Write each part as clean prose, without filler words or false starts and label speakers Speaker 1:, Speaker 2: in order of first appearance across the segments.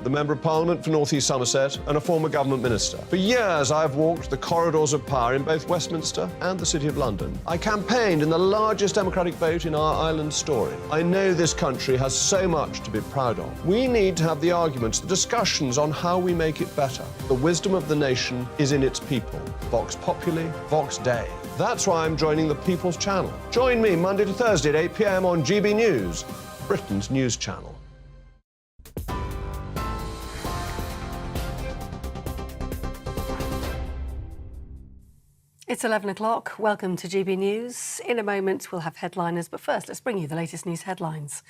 Speaker 1: the Member of Parliament for North East Somerset and a former government minister. For years I've walked the corridors of power in both Westminster and the City of London. I campaigned in the largest democratic vote in our island's story. I know this country has so much to be proud of. We need to have the arguments, the discussions on how we make it better. The wisdom of the nation is in its people. Vox Populi, Vox Dei. That's why I'm joining the People's Channel. Join me Monday to Thursday at 8 p.m. on GB News, Britain's news channel.
Speaker 2: It's 11 o'clock. Welcome to GB News. In a moment, we'll have headliners, but first, let's bring you the latest news headlines.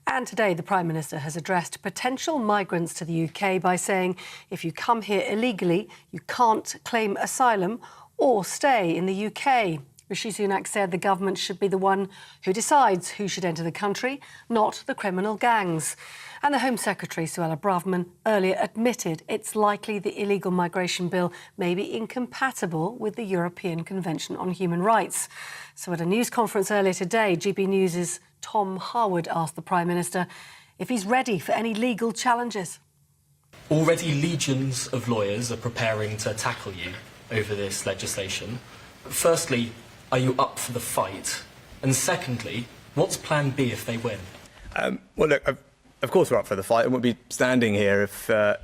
Speaker 2: And today, the Prime Minister has addressed potential migrants to the UK by saying if you come here illegally, you can't claim asylum or stay in the UK. Rishi Sunak said the government should be the one who decides who should enter the country, not the criminal gangs. And the Home Secretary, Suella Braverman, earlier admitted it's likely the illegal migration bill may be incompatible with the European Convention on Human Rights. So at a news conference earlier today, GB News' Tom Harwood asked the Prime Minister if he's ready for any legal challenges.
Speaker 3: Already legions of lawyers are preparing to tackle you over this legislation. Firstly, are you up for the fight? And secondly, what's plan B if they win?
Speaker 4: Well, look, of course we're up for the fight and wouldn't be standing here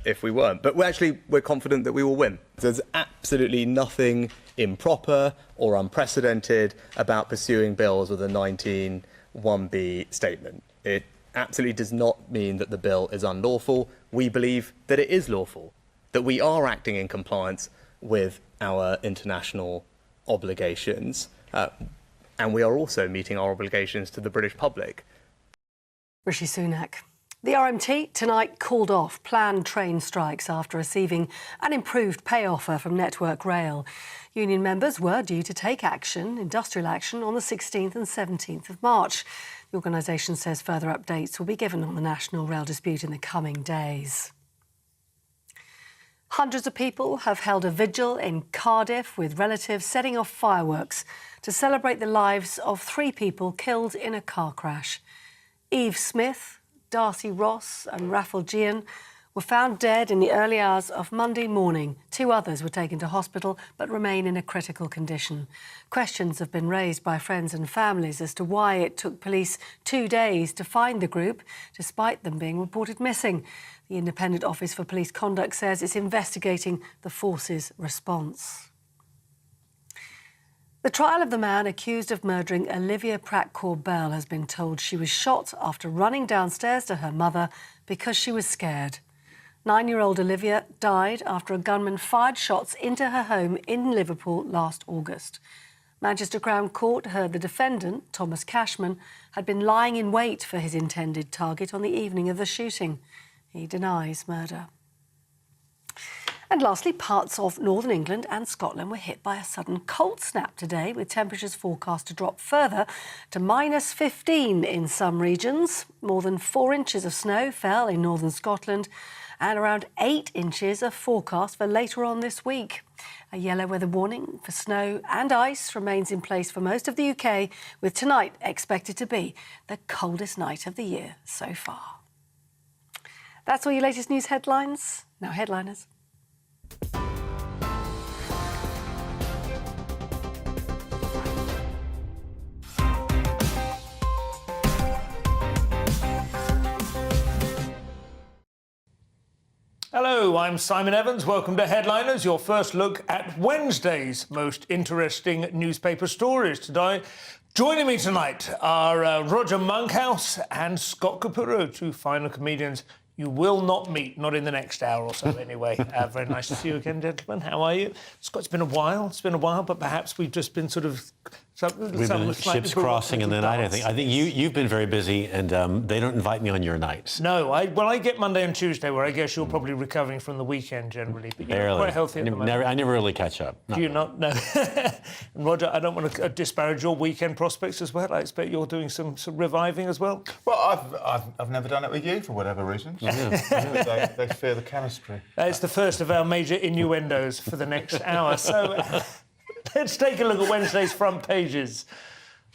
Speaker 4: if we weren't. But we're confident that we will win. There's absolutely nothing improper or unprecedented about pursuing bills with a 19(1)(b) statement. It absolutely does not mean that the bill is unlawful. We believe that it is lawful, that we are acting in compliance with our international obligations, and we are also meeting our obligations to the British public.
Speaker 2: Rishi Sunak. The RMT tonight called off planned train strikes after receiving an improved pay offer from Network Rail. Union members were due to take action, industrial action, on the 16th and 17th of March. The organisation says further updates will be given on the national rail dispute in the coming days. Hundreds of people have held a vigil in Cardiff with relatives setting off fireworks to celebrate the lives of 3 people killed in a car crash. Eve Smith, Darcy Ross and Raffle Gian were found dead in the early hours of Monday morning. 2 others were taken to hospital but remain in a critical condition. Questions have been raised by friends and families as to why it took police 2 days to find the group, despite them being reported missing. The Independent Office for Police Conduct says it's investigating the force's response. The trial of the man accused of murdering Olivia Pratt-Corbell has been told she was shot after running downstairs to her mother because she was scared. 9-year-old Olivia died after a gunman fired shots into her home in Liverpool last August. Manchester Crown Court heard the defendant, Thomas Cashman, had been lying in wait for his intended target on the evening of the shooting. He denies murder. And lastly, parts of northern England and Scotland were hit by a sudden cold snap today, with temperatures forecast to drop further to -15 in some regions. More than 4 inches of snow fell in northern Scotland, and around 8 inches are forecast for later on this week. A yellow weather warning for snow and ice remains in place for most of the UK, with tonight expected to be the coldest night of the year so far. That's all your latest news headlines. Now headliners.
Speaker 5: Hello, I'm Simon Evans. Welcome to Headliners, your first look at Wednesday's most interesting newspaper stories. Today, joining me tonight are Roger Monkhouse and Scott Capurro, 2 final comedians you will not meet, not in the next hour or so anyway. Very nice to see you again, gentlemen. How are you? Scott, it's been a while, but perhaps we've just been sort of...
Speaker 6: We've been ships crossing in the night, I think. I think you've been very busy, and they don't invite me on your nights.
Speaker 5: No, I get Monday and Tuesday, where I guess you're probably recovering from the weekend generally. But you're
Speaker 6: Barely.
Speaker 5: quite healthy at the moment.
Speaker 6: I never really catch up.
Speaker 5: Do you not? No. And Roger, I don't want to disparage your weekend prospects as well. I expect you're doing some reviving as well.
Speaker 7: Well, I've never done it with you for whatever reason. Yeah. they fear the chemistry.
Speaker 5: It's the first of our major innuendos for the next hour. So let's take a look at Wednesday's front pages.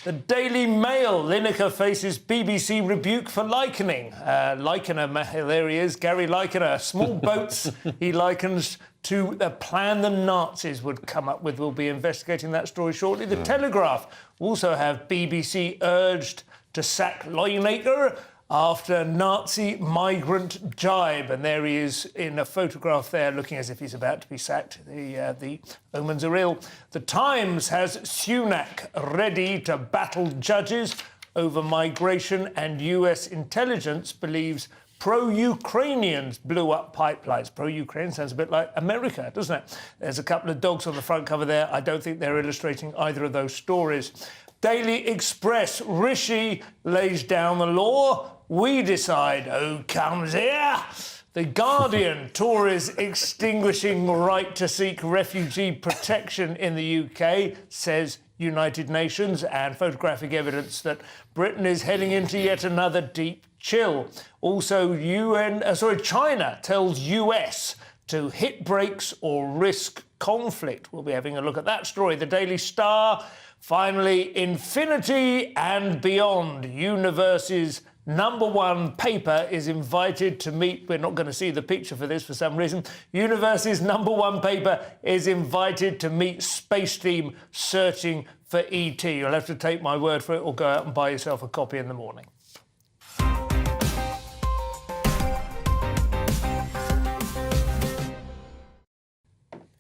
Speaker 5: The Daily Mail. Lineker faces BBC rebuke for likening. Likener, there he is, Gary Likener. Small boats he likens to the plan the Nazis would come up with. We'll be investigating that story shortly. The Telegraph also have BBC urged to sack Lineker after Nazi migrant jibe. And there he is in a photograph there, looking as if he's about to be sacked. The omens are ill. The Times has Sunak ready to battle judges over migration, and US intelligence believes pro-Ukrainians blew up pipelines. Pro-Ukraine sounds a bit like America, doesn't it? There's a couple of dogs on the front cover there. I don't think they're illustrating either of those stories. Daily Express. Rishi lays down the law. We decide who comes here. The Guardian. Tories extinguishing right to seek refugee protection in the UK, says United Nations, and photographic evidence that Britain is heading into yet another deep chill. Also, China tells US to hit brakes or risk conflict. We'll be having a look at that story. The Daily Star. Finally, infinity and beyond. Universe's #1 paper is invited to meet. We're not going to see the picture for this for some reason. Universe's #1 paper is invited to meet space team searching for ET. You'll have to take my word for it or go out and buy yourself a copy in the morning.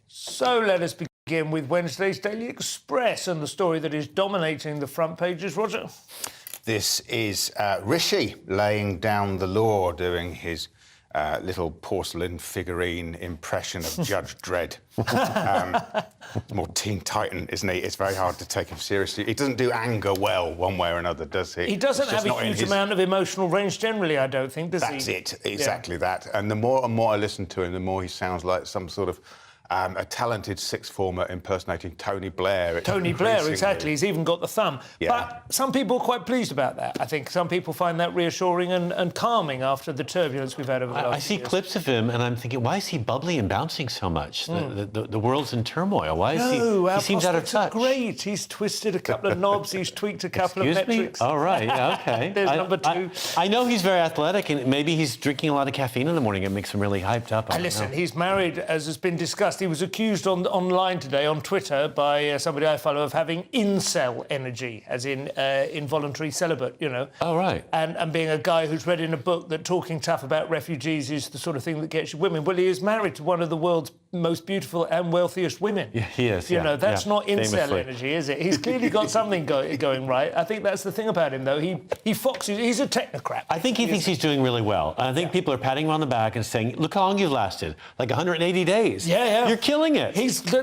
Speaker 5: So let us begin with Wednesday's Daily Express and the story that is dominating the front pages. Roger?
Speaker 8: This is Rishi laying down the law, doing his little porcelain figurine impression of Judge Dredd. More Teen Titan, isn't he? It's very hard to take him seriously. He doesn't do anger well, one way or another, does he?
Speaker 5: He doesn't have a huge amount of emotional range generally, I don't think, does he?
Speaker 8: That's it, exactly that. And the more and more I listen to him, the more he sounds like some sort of a talented sixth former impersonating Tony Blair.
Speaker 5: Tony Blair, exactly. He's even got the thumb.
Speaker 8: Yeah.
Speaker 5: But some people are quite pleased about that. I think some people find that reassuring and calming after the turbulence we've had over the last
Speaker 6: I see
Speaker 5: years.
Speaker 6: clips of him and I'm thinking, why is he bubbly and bouncing so much? The world's in turmoil. Why is he seems out of touch.
Speaker 5: Great. He's twisted a couple of knobs. He's tweaked a couple of metrics.
Speaker 6: Oh, right. Yeah, okay.
Speaker 5: There's #2.
Speaker 6: I know he's very athletic and maybe he's drinking a lot of caffeine in the morning. It makes him really hyped up.
Speaker 5: Listen, he's married, as has been discussed. He was accused online today on Twitter by somebody I follow of having incel energy, as in involuntary celibate, you know.
Speaker 6: Oh, right.
Speaker 5: And being a guy who's read in a book that talking tough about refugees is the sort of thing that gets you women. Well, he is married to one of the world's most beautiful and wealthiest women.
Speaker 6: Yeah, he is.
Speaker 5: You know, that's not incel
Speaker 6: famously.
Speaker 5: energy, is it? He's clearly got something going right. I think that's the thing about him, though. He foxes. He's a technocrat.
Speaker 6: I think he thinks he's doing really well. I think people are patting him on the back and saying, look how long you've lasted. Like 180 days.
Speaker 5: Yeah.
Speaker 6: You're killing it.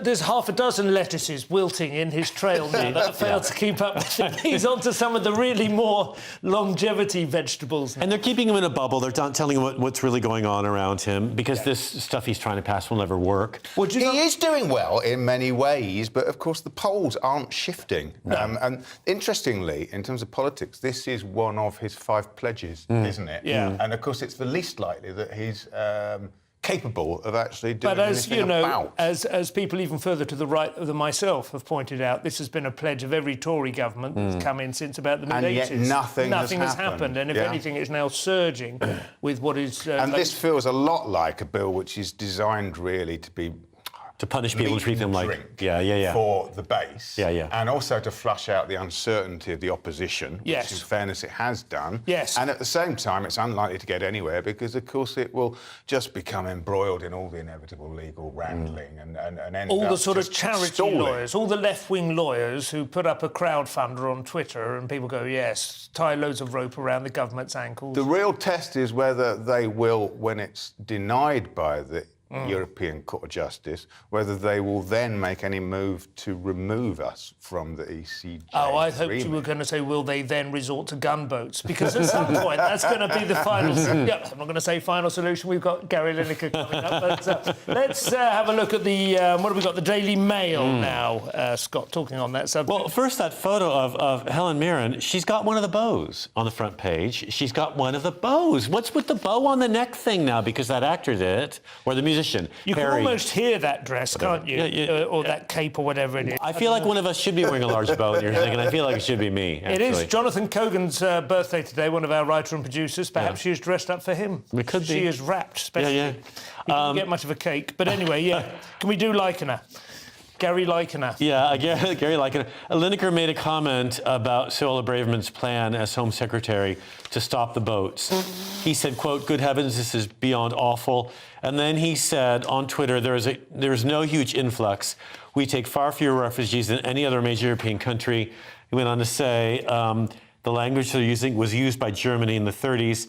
Speaker 5: There's half a dozen lettuces wilting in his trail now that failed to keep up with him. He's onto some of the really more longevity vegetables now.
Speaker 6: And they're keeping him in a bubble. They're not telling him what's really going on around him because this stuff he's trying to pass will never work.
Speaker 8: He is doing well in many ways, but of course the polls aren't shifting.
Speaker 6: No.
Speaker 8: And interestingly, in terms of politics, this is one of his 5 pledges, isn't it?
Speaker 5: Yeah.
Speaker 8: And of course it's the least likely that he's capable of actually doing
Speaker 5: But as
Speaker 8: anything
Speaker 5: you know,
Speaker 8: about.
Speaker 5: as people even further to the right than myself have pointed out, this has been a pledge of every Tory government that's come in since about the mid-80s.
Speaker 8: And yet nothing has
Speaker 5: happened. And if
Speaker 8: Yeah.
Speaker 5: anything, it's now surging with what is...
Speaker 8: And this feels a lot like a bill which is designed really to be...
Speaker 6: To punish people and treat them like...
Speaker 8: drink for the base.
Speaker 6: Yeah.
Speaker 8: And also to flush out the uncertainty of the opposition,
Speaker 5: Yes.
Speaker 8: which in fairness it has done.
Speaker 5: Yes.
Speaker 8: And at the same time, it's unlikely to get anywhere because, of course, it will just become embroiled in all the inevitable legal wrangling and end
Speaker 5: all
Speaker 8: up
Speaker 5: the sort of
Speaker 8: just
Speaker 5: charity
Speaker 8: stalling.
Speaker 5: lawyers, all the left-wing lawyers who put up a crowdfunder on Twitter and people go, yes, tie loads of rope around the government's ankles.
Speaker 8: The real test is whether they will, when it's denied by the European Court of Justice, whether they will then make any move to remove us from the ECJ.
Speaker 5: Oh, I hoped you were going to say, will they then resort to gunboats? Because at some point, that's going to be the final... I'm not going to say final solution. We've got Gary Lineker coming up. But let's have a look at the... what have we got? The Daily Mail now, Scott, talking on that subject.
Speaker 6: Well, first, that photo of Helen Mirren, she's got one of the bows on the front page. She's got one of the bows. What's with the bow on the neck thing now? Because that actor did it, or the musician.
Speaker 5: You
Speaker 6: Harry.
Speaker 5: can almost hear that dress, can't you?
Speaker 6: Yeah.
Speaker 5: Or that cape or whatever it is.
Speaker 6: I feel like one of us should be wearing a large bow, and you're thinking, I feel like it should be me, actually.
Speaker 5: It is Jonathan Cogan's birthday today, one of our writer and producers. Perhaps she is dressed up for him.
Speaker 6: It could be.
Speaker 5: She is wrapped, especially.
Speaker 6: Yeah.
Speaker 5: He didn't get much of a cake. But anyway, Can we do Leikener? Gary Leikener.
Speaker 6: Yeah, Gary Leikener. Lineker made a comment about Suella Braverman's plan as Home Secretary to stop the boats. He said, quote, "Good heavens, this is beyond awful." And then he said on Twitter, there is no huge influx. We take far fewer refugees than any other major European country. He went on to say the language they're using was used by Germany in the 30s,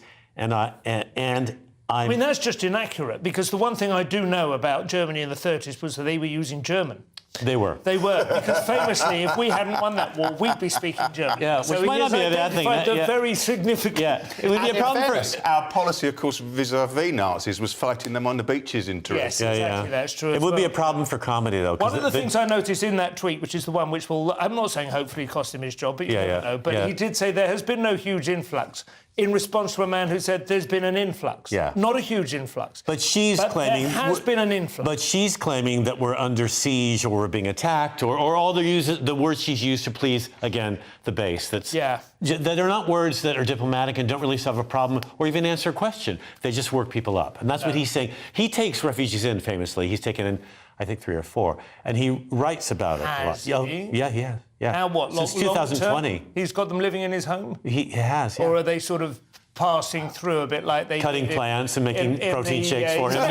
Speaker 5: I mean, that's just inaccurate, because the one thing I do know about Germany in the 30s was that they were using German.
Speaker 6: They were,
Speaker 5: because famously, if we hadn't won that war, we'd be speaking German.
Speaker 6: Yeah, which might not be a bad thing.
Speaker 5: Very significant.
Speaker 6: Yeah, it would be a problem for us.
Speaker 8: Our policy, of course, vis-a-vis Nazis was fighting them on the beaches in Toulouse.
Speaker 5: Yes, exactly. That's true.
Speaker 6: It would be a problem for comedy, though.
Speaker 5: One of the things I noticed in that tweet, which is the one which will, I'm not saying hopefully cost him his job, but you don't know. But he did say there has been no huge influx, in response to a man who said there's been an influx.
Speaker 6: Yeah.
Speaker 5: Not a huge influx.
Speaker 6: But she's claiming...
Speaker 5: there has been an influx.
Speaker 6: But she's claiming that we're under siege or we're being attacked or all the words she's used to please, again, the base. That are not words that are diplomatic and don't really solve a problem or even answer a question. They just work people up. And that's what he's saying. He takes refugees in, famously. He's taken in, I think, 3 or 4. And he writes about it a lot. Yeah, he has. Yeah.
Speaker 5: How, what?
Speaker 6: Since 2020.
Speaker 5: He's got them living in his home?
Speaker 6: He has, yeah.
Speaker 5: Or are they sort of passing through a bit like they...
Speaker 6: Cutting plants and making protein shakes for him?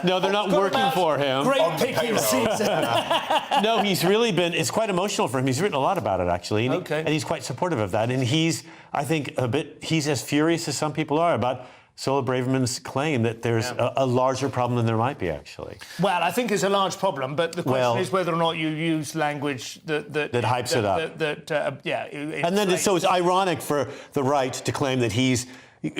Speaker 6: No, they're not working for him.
Speaker 5: Great picking season.
Speaker 6: No, he's really been... It's quite emotional for him. He's written a lot about it, actually. And he's quite supportive of that. And he's, I think, he's as furious as some people are about Suella Braverman's claim that there's a larger problem than there might be, actually.
Speaker 5: Well, I think it's a large problem, but the question is whether or not you use language that
Speaker 6: hypes it up. And then so it's ironic for the right to claim that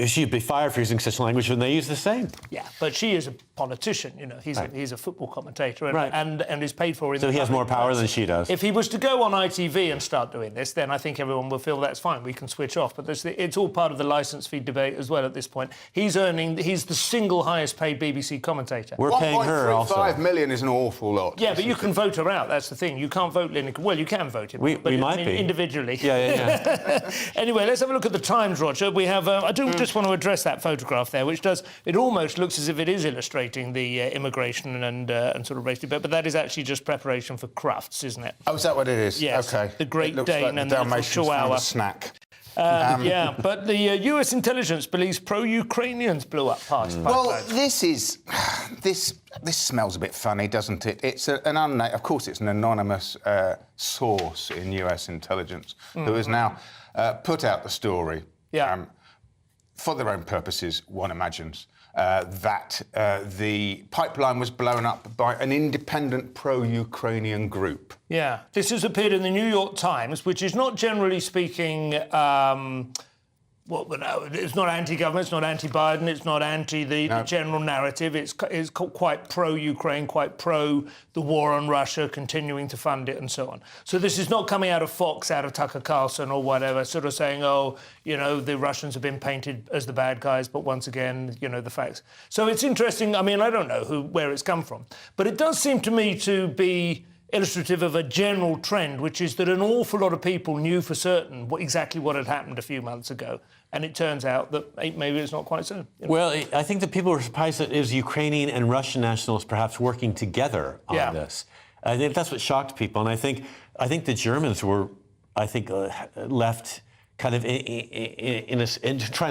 Speaker 6: she'd be fired for using such language when they use the same.
Speaker 5: Yeah, but she is a politician, you know. He's a football commentator and is paid for.
Speaker 6: So he has more power than she does.
Speaker 5: If he was to go on ITV and start doing this, then I think everyone will feel that's fine. We can switch off. But it's all part of the licence fee debate as well at this point. He's the single highest paid BBC commentator.
Speaker 6: We're paying her also.
Speaker 8: 1.35 million is an awful lot.
Speaker 5: Yeah, but you can vote her out. That's the thing. You can't vote Lineker. Well, you can vote him.
Speaker 6: We might be.
Speaker 5: Individually.
Speaker 6: Yeah.
Speaker 5: Anyway, let's have a look at the Times, Roger. We have... I do just want to address that photograph there, which does... It almost looks as if it is illustrating the immigration and sort of race debate, but that is actually just preparation for Crufts, isn't it?
Speaker 8: Oh, is that what it is?
Speaker 5: Yes.
Speaker 8: Okay.
Speaker 5: The Great
Speaker 8: it looks
Speaker 5: Dane
Speaker 8: like the
Speaker 5: and the
Speaker 8: Dalmatians
Speaker 5: Chihuahua.
Speaker 8: found a snack.
Speaker 5: But the US intelligence believes pro-Ukrainians blew up party.
Speaker 8: Well, this smells a bit funny, doesn't it? It's of course, it's an anonymous source in US intelligence who has now put out the story. For their own purposes, one imagines, that the pipeline was blown up by an independent pro-Ukrainian group.
Speaker 5: Yeah, this has appeared in the New York Times, which is not generally speaking... it's not anti-government, it's not anti-Biden, it's not anti the general narrative. It's quite pro-Ukraine, quite pro the war on Russia, continuing to fund it and so on. So this is not coming out of Fox, out of Tucker Carlson or whatever, sort of saying, oh, you know, the Russians have been painted as the bad guys, but once again, you know, the facts. So it's interesting. I mean, I don't know where it's come from, but it does seem to me to be illustrative of a general trend, which is that an awful lot of people knew for certain exactly what had happened a few months ago. And it turns out that maybe it's not quite so. You know?
Speaker 6: Well, I think that people were surprised that it was Ukrainian and Russian nationals perhaps working together on this. I think that's what shocked people. And I think the Germans were, left kind of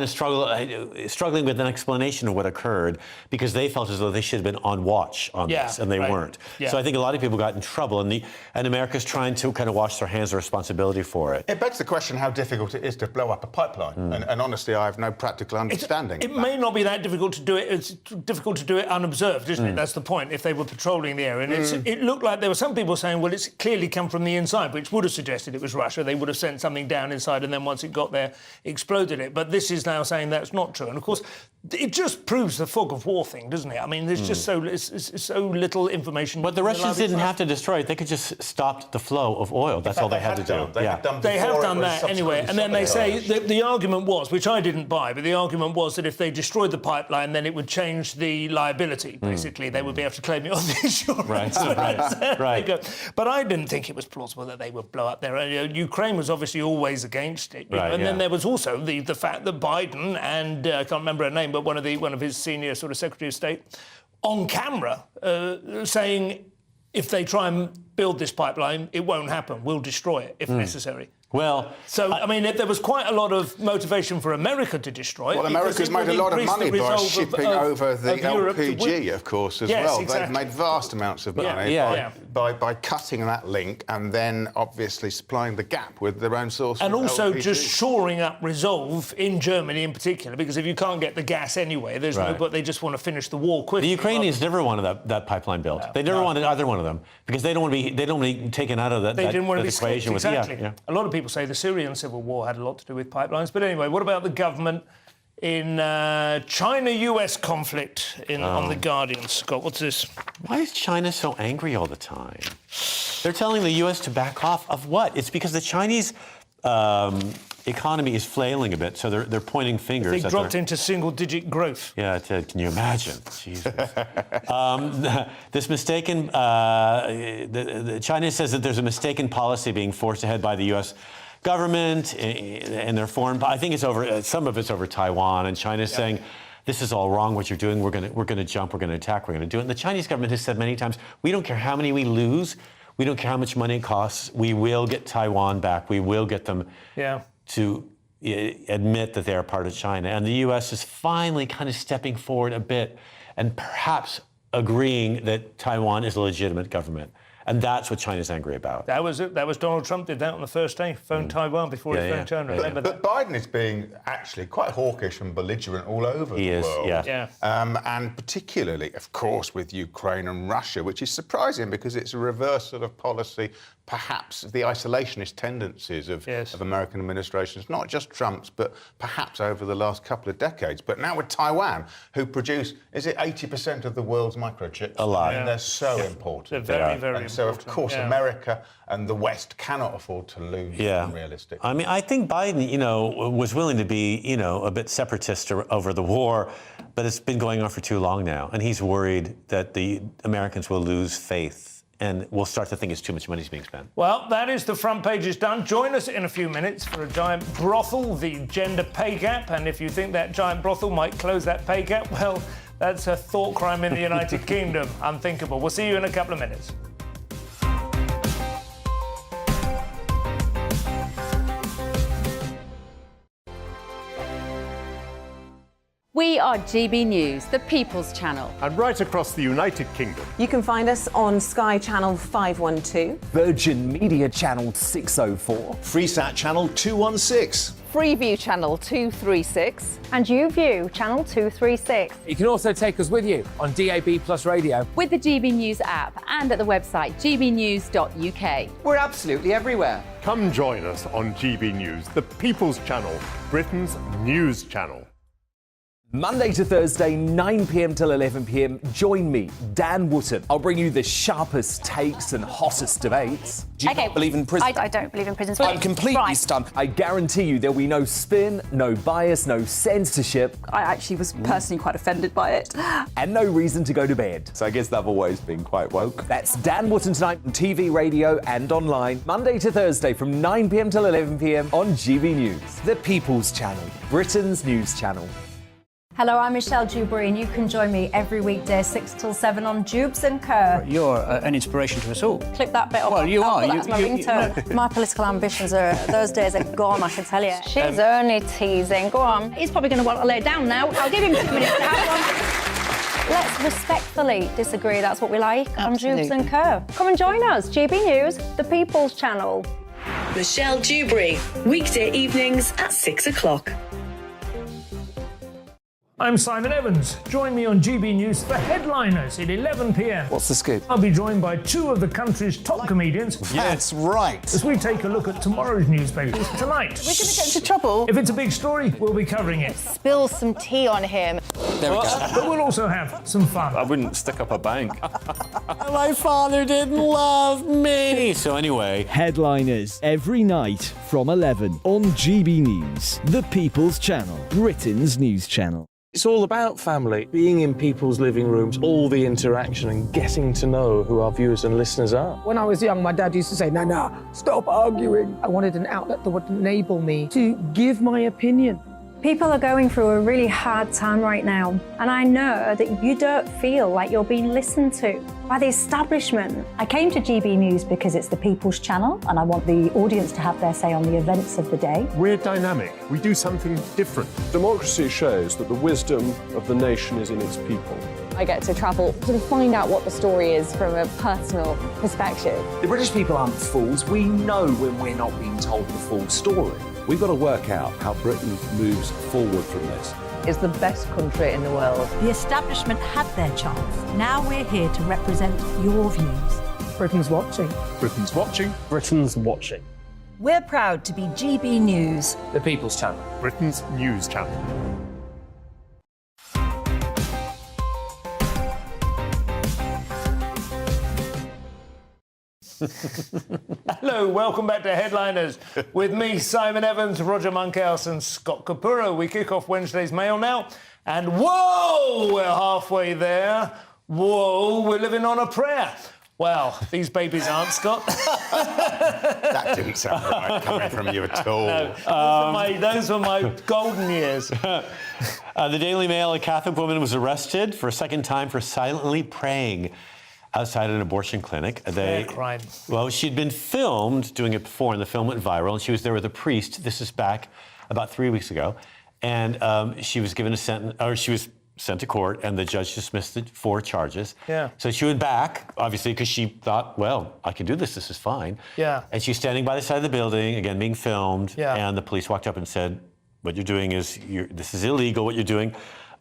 Speaker 6: struggling with an explanation of what occurred because they felt as though they should have been on watch on this, and they weren't. Yeah. So I think a lot of people got in trouble, and America's trying to kind of wash their hands of responsibility for it.
Speaker 8: It begs the question how difficult it is to blow up a pipeline, and honestly, I have no practical understanding.
Speaker 5: It may not be that difficult to do it. It's difficult to do it unobserved, isn't it? That's the point. If they were patrolling the area, and it looked like there were some people saying, well, it's clearly come from the inside, which would have suggested it was Russia. They would have sent something down inside, and then once once it got there, exploded it. But this is now saying that's not true. And, of course, it just proves the fog of war thing, doesn't it? I mean, there's just it's so little information.
Speaker 6: But the Russians didn't have to destroy it. They could just stop the flow of oil. That's all they had to do.
Speaker 5: They have done that anyway. And then they say the argument was, which I didn't buy, but the argument was that if they destroyed the pipeline, then it would change the liability. Basically, they would be able to claim it on the insurance. Right. But I didn't think it was plausible that they would blow up there. Ukraine was obviously always against it. Then there was also the fact that Biden and I can't remember her name, but one of his senior sort of Secretary of State on camera saying if they try and build this pipeline, it won't happen. We'll destroy it if necessary.
Speaker 6: Well,
Speaker 5: so I mean, there was quite a lot of motivation for America to destroy it.
Speaker 8: Well, America's made a lot of money by shipping over the LPG, of course, as well.
Speaker 5: Exactly.
Speaker 8: They've made vast amounts of money by cutting that link and then obviously supplying the gap with their own source.
Speaker 5: And
Speaker 8: of
Speaker 5: also
Speaker 8: LPG.
Speaker 5: just shoring up resolve in Germany in particular, because if you can't get the gas anyway, there's no. But they just want to finish the war quickly.
Speaker 6: The Ukrainians never wanted that pipeline built. They never wanted either one of them because they don't want to be taken out of that.
Speaker 5: They didn't want to be
Speaker 6: equation.
Speaker 5: Exactly. A lot of people say the Syrian civil war had a lot to do with pipelines. But anyway, what about the government in China-US conflict on The Guardian? Scott, what's this?
Speaker 6: Why is China so angry all the time? They're telling the US to back off of what? It's because the Chinese economy is flailing a bit, so they're pointing fingers.
Speaker 5: They dropped into single-digit growth.
Speaker 6: Yeah, can you imagine? Jesus. This mistaken... China says that there's a mistaken policy being forced ahead by the US government and their foreign... I think it's over... some of it's over Taiwan, and China's saying, this is all wrong, what you're doing. We're going to jump, we're going to attack, we're going to do it. And the Chinese government has said many times, we don't care how many we lose, we don't care how much money it costs, we will get Taiwan back, we will get them to admit that they are part of China. And the U.S. is finally kind of stepping forward a bit and perhaps agreeing that Taiwan is a legitimate government. And that's what China's angry about.
Speaker 5: That was it. That was Donald Trump did that on the first day. Phoned Taiwan before he phoned China. Remember that?
Speaker 8: But Biden is being actually quite hawkish and belligerent all over the world. And particularly, of course, with Ukraine and Russia, which is surprising because it's a reverse sort of policy, perhaps the isolationist tendencies of American administrations, not just Trump's, but perhaps over the last couple of decades. But now with Taiwan, who produce, is it 80% of the world's microchips?
Speaker 6: A lot.
Speaker 8: And they're so important.
Speaker 5: They're very, very important.
Speaker 8: So, of course, America and the West cannot afford to lose realistically.
Speaker 6: I mean, I think Biden, was willing to be, a bit separatist over the war, but it's been going on for too long now. And he's worried that the Americans will lose faith and we'll start to think it's too much money being spent.
Speaker 5: Well, that is the front page is done. Join us in a few minutes for a giant brothel, the gender pay gap. And if you think that giant brothel might close that pay gap, well, that's a thought crime in the United Kingdom. Unthinkable. We'll see you in a couple of minutes.
Speaker 9: We are GB News, the People's Channel.
Speaker 10: And right across the United Kingdom.
Speaker 11: You can find us on Sky Channel 512,
Speaker 12: Virgin Media Channel 604,
Speaker 13: Freesat Channel 216,
Speaker 9: Freeview Channel 236,
Speaker 14: and YouView Channel 236.
Speaker 15: You can also take us with you on DAB+ radio,
Speaker 9: with the GB News app and at the website gbnews.uk.
Speaker 16: We're absolutely everywhere.
Speaker 10: Come join us on GB News, the People's Channel, Britain's news channel.
Speaker 12: Monday to Thursday, 9 p.m. till 11 p.m. Join me, Dan Wootton. I'll bring you the sharpest takes and hottest debates.
Speaker 14: Do you not
Speaker 12: believe in prison?
Speaker 14: I don't believe in prisons.
Speaker 12: I'm completely stunned. I guarantee you there'll be no spin, no bias, no censorship.
Speaker 17: I actually was personally quite offended by it.
Speaker 12: And no reason to go to bed.
Speaker 18: So I guess they've always been quite woke.
Speaker 12: That's Dan Wootton tonight on TV, radio and online. Monday to Thursday from 9 p.m. till 11 p.m. on GB News. The People's Channel, Britain's news channel.
Speaker 14: Hello, I'm Michelle Dewberry, and you can join me every weekday 6 till 7 on Jubes and Kerr.
Speaker 19: You're an inspiration to us all.
Speaker 14: Clip that bit off.
Speaker 19: Well, you are.
Speaker 14: That's my ringtone. My political ambitions those days are gone, I can tell you. She's only teasing. Go on. He's probably going to want to lay down now. I'll give him 2 minutes to have one. Let's respectfully disagree. That's what we like on Jubes and Kerr. Come and join us. GB News, the People's Channel.
Speaker 20: Michelle Dewberry, weekday evenings at 6 o'clock.
Speaker 5: I'm Simon Evans. Join me on GB News for Headliners at 11 p.m.
Speaker 12: What's the scoop?
Speaker 5: I'll be joined by two of the country's top comedians.
Speaker 13: That's right.
Speaker 5: As we take a look at tomorrow's newspapers tonight.
Speaker 17: We're going to get into trouble.
Speaker 5: If it's a big story, we'll be covering it.
Speaker 14: Spill some tea on him.
Speaker 12: There we go.
Speaker 5: But we'll also have some fun.
Speaker 6: I wouldn't stick up a bank.
Speaker 12: My father didn't love me.
Speaker 6: So anyway,
Speaker 16: Headliners every night from 11 on GB News, the People's Channel, Britain's news channel.
Speaker 20: It's all about family, being in people's living rooms, all the interaction and getting to know who our viewers and listeners are.
Speaker 15: When I was young, my dad used to say, no, stop arguing. I wanted an outlet that would enable me to give my opinion.
Speaker 14: People are going through a really hard time right now, and I know that you don't feel like you're being listened to by the establishment. I came to GB News because it's the People's Channel, and I want the audience to have their say on the events of the day.
Speaker 10: We're dynamic. We do something different.
Speaker 1: Democracy shows that the wisdom of the nation is in its people.
Speaker 11: I get to travel to find out what the story is from a personal perspective.
Speaker 12: The British people aren't fools. We know when we're not being told the full story.
Speaker 13: We've got to work out how Britain moves forward from this.
Speaker 11: It's the best country in the world.
Speaker 14: The establishment had their chance. Now we're here to represent your views.
Speaker 15: Britain's watching.
Speaker 10: Britain's watching.
Speaker 20: Britain's watching.
Speaker 14: We're proud to be GB News.
Speaker 15: The People's Channel.
Speaker 10: Britain's news channel.
Speaker 5: Hello, welcome back to Headliners with me, Simon Evans, Roger Monkhouse and Scott Capurro. We kick off Wednesday's Mail now, and whoa, we're halfway there. Whoa, we're living on a prayer. Well, these babies aren't, Scott.
Speaker 8: That didn't sound right coming from you at all.
Speaker 5: No, those were my golden years.
Speaker 6: the Daily Mail, a Catholic woman was arrested for a second time for silently praying outside an abortion clinic.
Speaker 5: Crime.
Speaker 6: Well, she'd been filmed doing it before, and the film went viral, and she was there with a priest. This is back about 3 weeks ago. And she was given a sentence, or she was sent to court, and the judge dismissed the 4 charges.
Speaker 5: Yeah.
Speaker 6: So she went back, obviously, because she thought, well, I can do this, this is fine.
Speaker 5: Yeah.
Speaker 6: And she's standing by the side of the building, again, being filmed.
Speaker 5: Yeah.
Speaker 6: And the police walked up and said, what you're doing is, this is illegal, what you're doing.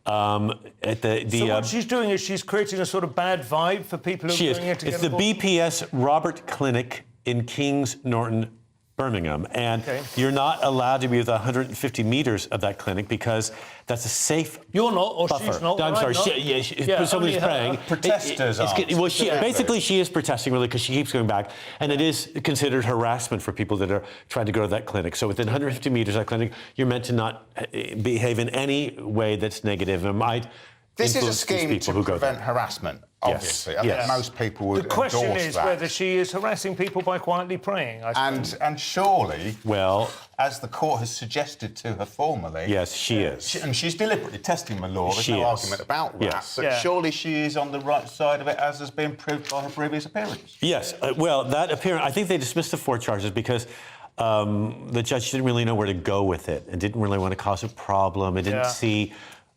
Speaker 5: So what she's doing is she's creating a sort of bad vibe for people who are doing it.
Speaker 6: It's the BPS Robert Clinic in Kings Norton, Birmingham, and you're not allowed to be within 150 meters of that clinic because that's a safe.
Speaker 5: You're not, or
Speaker 6: buffer.
Speaker 5: she's not.
Speaker 6: No, I'm sorry. Somebody's praying.
Speaker 7: Protesters are.
Speaker 6: Well, basically, she is protesting really because she keeps going back, and it is considered harassment for people that are trying to go to that clinic. So within 150 meters of that clinic, you're meant to not behave in any way that's negative and might.
Speaker 8: This is a
Speaker 6: influence these
Speaker 8: scheme
Speaker 6: people
Speaker 8: to
Speaker 6: who go
Speaker 8: prevent
Speaker 6: there.
Speaker 8: harassment, obviously. I think most people would
Speaker 5: The question
Speaker 8: endorse
Speaker 5: is
Speaker 8: that.
Speaker 5: whether she is harassing people by quietly praying, I suppose.
Speaker 8: And surely,
Speaker 6: well,
Speaker 8: as the court has suggested to her formally...
Speaker 6: Yes, she is.
Speaker 8: And she's deliberately testing the law, there's
Speaker 6: She
Speaker 8: no
Speaker 6: is.
Speaker 8: argument about that.
Speaker 6: Yes.
Speaker 8: But surely she is on the right side of it, as has been proved by her previous appearance.
Speaker 6: Yes, well, that appearance, I think they dismissed the 4 charges because the judge didn't really know where to go with it and didn't really want to cause a problem. It didn't see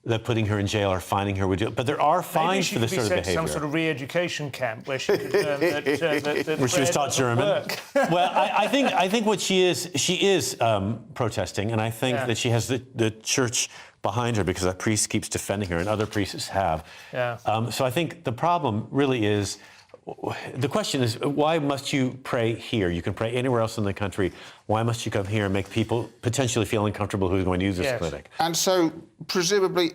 Speaker 6: that putting her in jail or fining her would do it. But there are fines for this sort of behaviour.
Speaker 5: Maybe she could be sent to some sort of re-education camp where she could learn that
Speaker 6: where she was taught German. Well, I think what she is protesting, and I think that she has the church behind her because that priest keeps defending her, and other priests have.
Speaker 5: Yeah.
Speaker 6: So I think the problem really is, the question is, why must you pray here? You can pray anywhere else in the country. Why must you come here and make people potentially feel uncomfortable who's going to use this clinic?
Speaker 8: And so, presumably,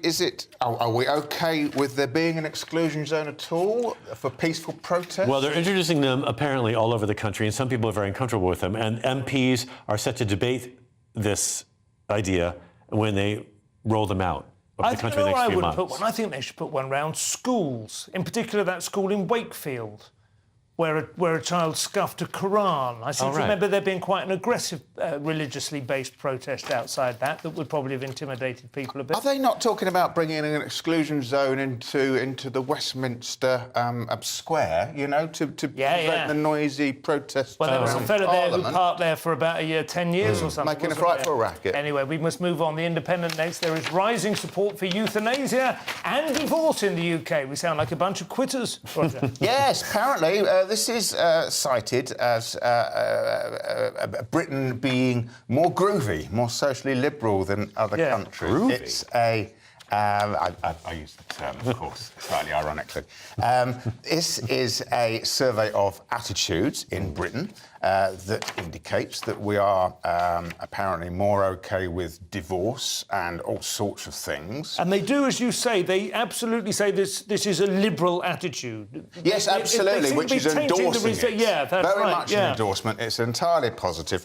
Speaker 8: are we OK with there being an exclusion zone at all for peaceful protest?
Speaker 6: Well, they're introducing them apparently all over the country, and some people are very uncomfortable with them. And MPs are set to debate this idea when they roll them out of the country next few months.
Speaker 5: I think they should put one round schools, in particular that school in Wakefield, where a child scuffed a Quran. I seem to remember there being quite an aggressive, religiously based protest outside that would probably have intimidated people a bit.
Speaker 8: Are they not talking about bringing an exclusion zone into the Westminster square, you know, to prevent the noisy protests?
Speaker 5: Well, there was a fellow there who parked there for about 10 years or something.
Speaker 8: Making a frightful racket.
Speaker 5: Anyway, we must move on. The Independent next. There is rising support for euthanasia and divorce in the UK. We sound like a bunch of quitters, Roger.
Speaker 8: Yes, apparently. This is cited as Britain being more groovy, more socially liberal than other countries.
Speaker 6: Groovy.
Speaker 8: It's a I use the term, of course, slightly ironically. This is a survey of attitudes in Britain that indicates that we are apparently more OK with divorce and all sorts of things.
Speaker 5: And they do, as you say, they absolutely say this is a liberal attitude.
Speaker 8: Yes, absolutely, which is endorsing it.
Speaker 5: Yeah, that's
Speaker 8: Very
Speaker 5: right.
Speaker 8: much an endorsement. It's entirely positive.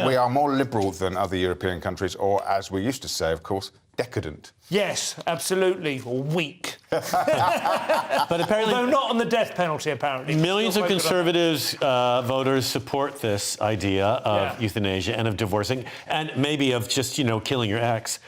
Speaker 8: We are more liberal than other European countries, or, as we used to say, of course, decadent.
Speaker 5: Yes, absolutely, or weak.
Speaker 6: But apparently...
Speaker 5: Although not on the death penalty, apparently.
Speaker 6: Millions of Conservatives voters support this idea of euthanasia and of divorcing, and maybe of just, killing your ex.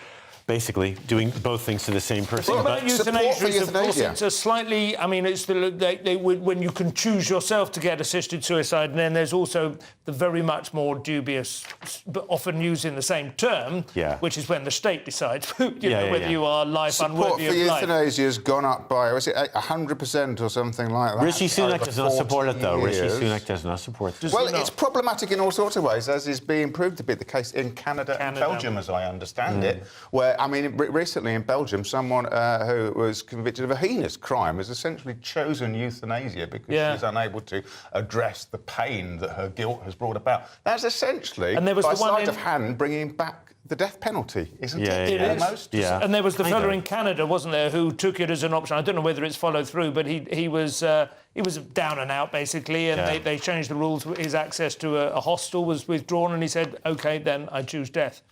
Speaker 6: Basically, doing both things to the same person.
Speaker 5: Well, but euthanasia, of course, it's a slightly... I mean, it's when you can choose yourself to get assisted suicide, and then there's also the very much more dubious, but often used in the same term, which is when the state decides whether you are life unworthy of life.
Speaker 8: Support for euthanasia has gone up by, was it 100% or something like that?
Speaker 6: Rishi Sunak does not support it, though. Rishi Sunak does not support this.
Speaker 8: Well, it's problematic in all sorts of ways, as is being proved to be the case in Canada and Belgium, as I understand it, where, I mean, recently in Belgium, someone who was convicted of a heinous crime has essentially chosen euthanasia because she's unable to address the pain that her guilt has brought about. That's essentially,
Speaker 5: and there was
Speaker 8: by
Speaker 5: the one
Speaker 8: sleight of hand, bringing back the death penalty, isn't it?
Speaker 5: It is.
Speaker 8: Almost.
Speaker 5: Yeah. And there was the fellow in Canada, wasn't there, who took it as an option. I don't know whether it's followed through, but he was down and out, basically, and they changed the rules. His access to a hostel was withdrawn, and he said, OK, then I choose death.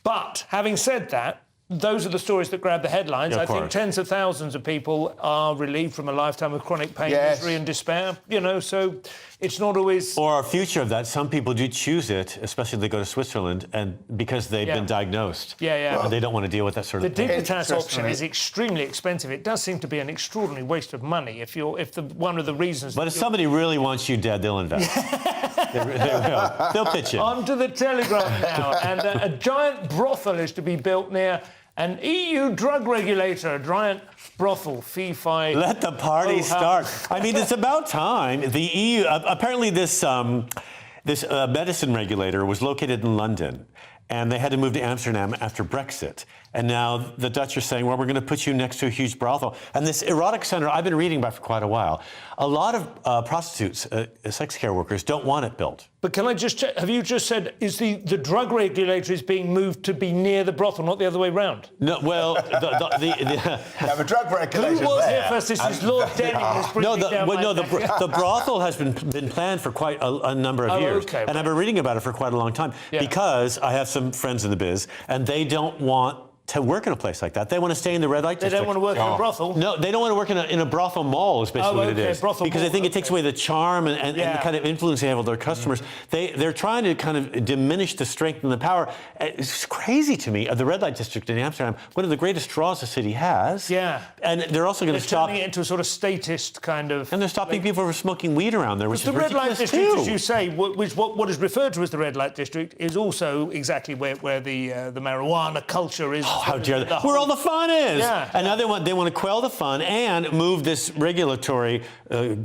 Speaker 5: But having said that, those are the stories that grab the headlines. I think tens of thousands of people are relieved from a lifetime of chronic pain, misery and despair. So it's not always...
Speaker 6: Or our future of that. Some people do choose it, especially if they go to Switzerland, and because they've been diagnosed. And they don't want to deal with that sort of thing.
Speaker 5: The Dignitas option is extremely expensive. It does seem to be an extraordinary waste of money one of the reasons...
Speaker 6: But if somebody really wants you dead, they'll invest. They will. They'll pitch in.
Speaker 5: On to the Telegraph now. And a giant brothel is to be built near an EU drug regulator, a giant brothel, fee-fi...
Speaker 6: Let the party start. I mean, it's about time. The EU... apparently, this medicine regulator was located in London, and they had to move to Amsterdam after Brexit. And now the Dutch are saying, well, we're going to put you next to a huge brothel. And this erotic centre, I've been reading about for quite a while. A lot of prostitutes, sex care workers, don't want it built.
Speaker 5: But can I just check, have you just said, is the drug regulator is being moved to be near the brothel, not the other way round?
Speaker 6: No, well,
Speaker 8: the drug regulator.
Speaker 5: Who was here first? This is Lord Denning.
Speaker 6: The brothel has been planned for quite a number of years.
Speaker 5: Okay,
Speaker 6: and I've been reading about it for quite a long time because I have some friends in the biz, and they don't want to work in a place like that. They want to stay in the red light district.
Speaker 5: They don't want to work in a brothel?
Speaker 6: No, they don't want to work in a brothel mall is basically what it is. Because I think it takes away the charm and the kind of influence they have with their customers. They're trying to kind of diminish the strength and the power. It's crazy to me. The red light district in Amsterdam, one of the greatest draws the city has.
Speaker 5: Yeah.
Speaker 6: And they're also going to stop...
Speaker 5: turning it into a sort of statist kind of...
Speaker 6: And they're stopping people from smoking weed around there, which is ridiculous.
Speaker 5: The red light district, as you say, what is referred to as the red light district, is also exactly where the marijuana culture is.
Speaker 6: Oh, how dare they. Where all the fun is. Yeah. And now they want to quell the fun and move this regulatory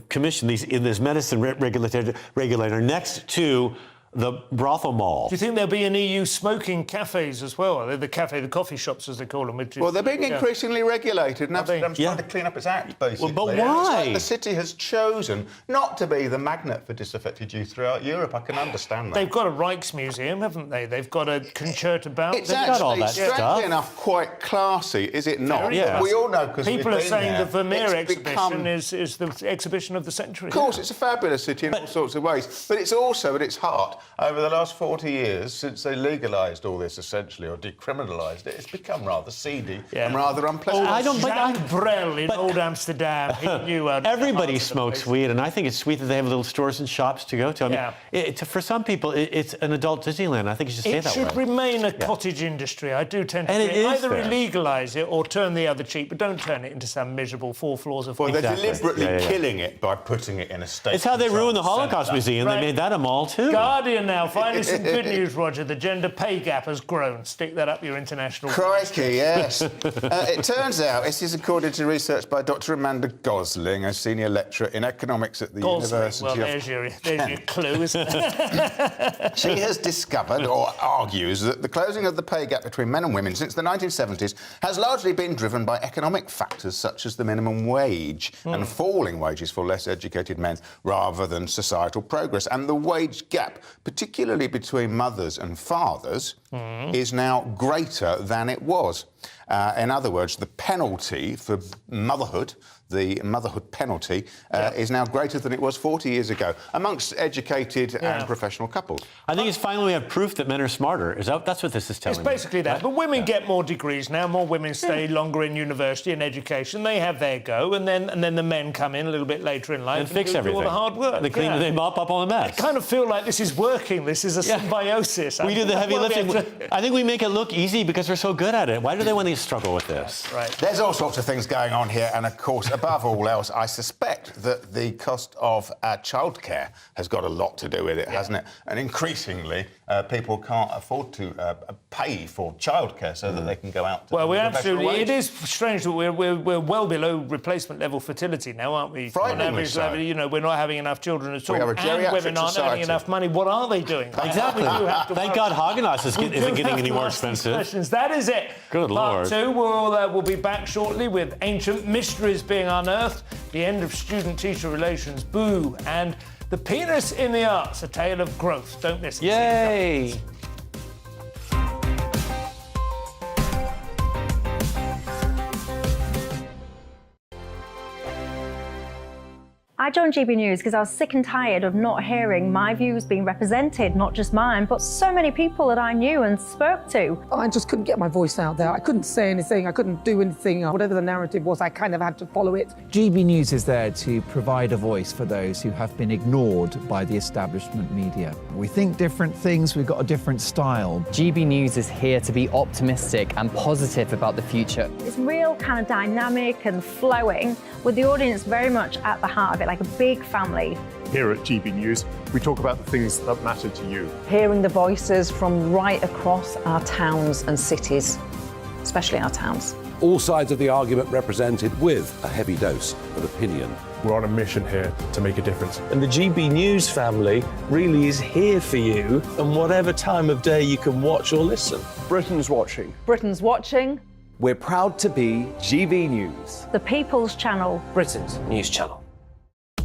Speaker 6: commission, this medicine regulator next to the brothel mall.
Speaker 5: Do you think there'll be an EU smoking cafes as well? The coffee shops, as they call them.
Speaker 8: Well, they're being increasingly regulated, and Amsterdam's trying to clean up its act, basically.
Speaker 6: Well, but why?
Speaker 8: It's like the city has chosen not to be the magnet for disaffected youth throughout Europe. I can understand that.
Speaker 5: They've got a Rijksmuseum, haven't they? They've got a Concertbelt.
Speaker 8: It's actually, strangely enough, quite classy, is it not? We all know because
Speaker 5: people are saying the Vermeer exhibition is the exhibition of the century.
Speaker 8: Of course, it's a fabulous city in all sorts of ways, but it's also, at its heart, over the last 40 years, since they legalised all this, essentially, or decriminalised it, it's become rather seedy and rather unpleasant.
Speaker 5: Jacques Brel in Old Amsterdam, he knew...
Speaker 6: Everybody smokes weed, and I think it's sweet that they have little stores and shops to go to. I mean, for some people, it's an adult Disneyland. I think it should stay that way.
Speaker 5: It should remain a cottage industry. I do tend to think either legalise it or turn the other cheek, but don't turn it into some miserable 4 floors of...
Speaker 8: Well, they're deliberately killing it by putting it in a state...
Speaker 6: It's how they ruined the Holocaust Museum. They made that a mall, too.
Speaker 5: Guardian Australia now. Finally, some good news, Roger. The gender pay gap has grown. Stick that up your international...
Speaker 8: Crikey, yes. It turns out, this is according to research by Dr. Amanda Gosling, a senior lecturer in economics at the University
Speaker 5: well,
Speaker 8: of
Speaker 5: there's your clue, isn't it?
Speaker 8: She has discovered, or argues, that the closing of the pay gap between men and women since the 1970s has largely been driven by economic factors such as the minimum wage and falling wages for less educated men rather than societal progress. And the wage gap, particularly between mothers and fathers, is now greater than it was. In other words, the penalty for motherhood, the motherhood penalty, is now greater than it was 40 years ago amongst educated and professional couples.
Speaker 6: I think it's finally we have proof that men are smarter. That's what this is telling me.
Speaker 5: It's basically that. But women get more degrees now. More women stay longer in university and education. They have their go, and then the men come in a little bit later in life
Speaker 6: and fix everything.
Speaker 5: Do all the hard work.
Speaker 6: They clean. They mop up all the mess.
Speaker 5: I kind of feel like this is working. This is a symbiosis.
Speaker 6: We do the heavy lifting. I think we make it look easy because we're so good at it. Why do they want to struggle with this?
Speaker 5: Right.
Speaker 8: There's all sorts of things going on here, and of course, above all else, I suspect that the cost of childcare has got a lot to do with it, hasn't it? And increasingly, people can't afford to pay for childcare so that they can go out to
Speaker 5: Well, we absolutely...
Speaker 8: wage.
Speaker 5: It is strange that we're well below replacement level fertility now, aren't we?
Speaker 8: Frighteningly
Speaker 5: On average
Speaker 8: so.
Speaker 5: level, you know, we're not having enough children at all.
Speaker 8: We are a geriatric
Speaker 5: and women aren't
Speaker 8: society.
Speaker 5: earning enough money. What are they doing?
Speaker 6: Exactly. Thank God Häagen-Dazs isn't getting any more expensive.
Speaker 5: That is it.
Speaker 6: Good Lord.
Speaker 5: Part 2, we'll be back shortly with ancient mysteries being unearthed, the end of student-teacher relations, boo, and the penis in the arts, a tale of growth. Don't miss it.
Speaker 6: Yay!
Speaker 14: I joined GB News because I was sick and tired of not hearing my views being represented, not just mine, but so many people that I knew and spoke to.
Speaker 15: I just couldn't get my voice out there. I couldn't say anything. I couldn't do anything. Whatever the narrative was, I kind of had to follow it.
Speaker 12: GB News is there to provide a voice for those who have been ignored by the establishment media. We think different things, we've got a different style.
Speaker 21: GB News is here to be optimistic and positive about the future.
Speaker 14: It's real kind of dynamic and flowing, with the audience very much at the heart of it, like a big family.
Speaker 10: Here at GB News, we talk about the things that matter to you.
Speaker 22: Hearing the voices from right across our towns and cities, especially our towns.
Speaker 13: All sides of the argument represented with a heavy dose of opinion.
Speaker 20: We're on a mission here to make a difference. And the GB News family really is here for you, and whatever time of day you can watch or listen.
Speaker 10: Britain's watching.
Speaker 22: Britain's watching.
Speaker 12: We're proud to be GB News.
Speaker 14: The People's Channel.
Speaker 19: Britain's news channel.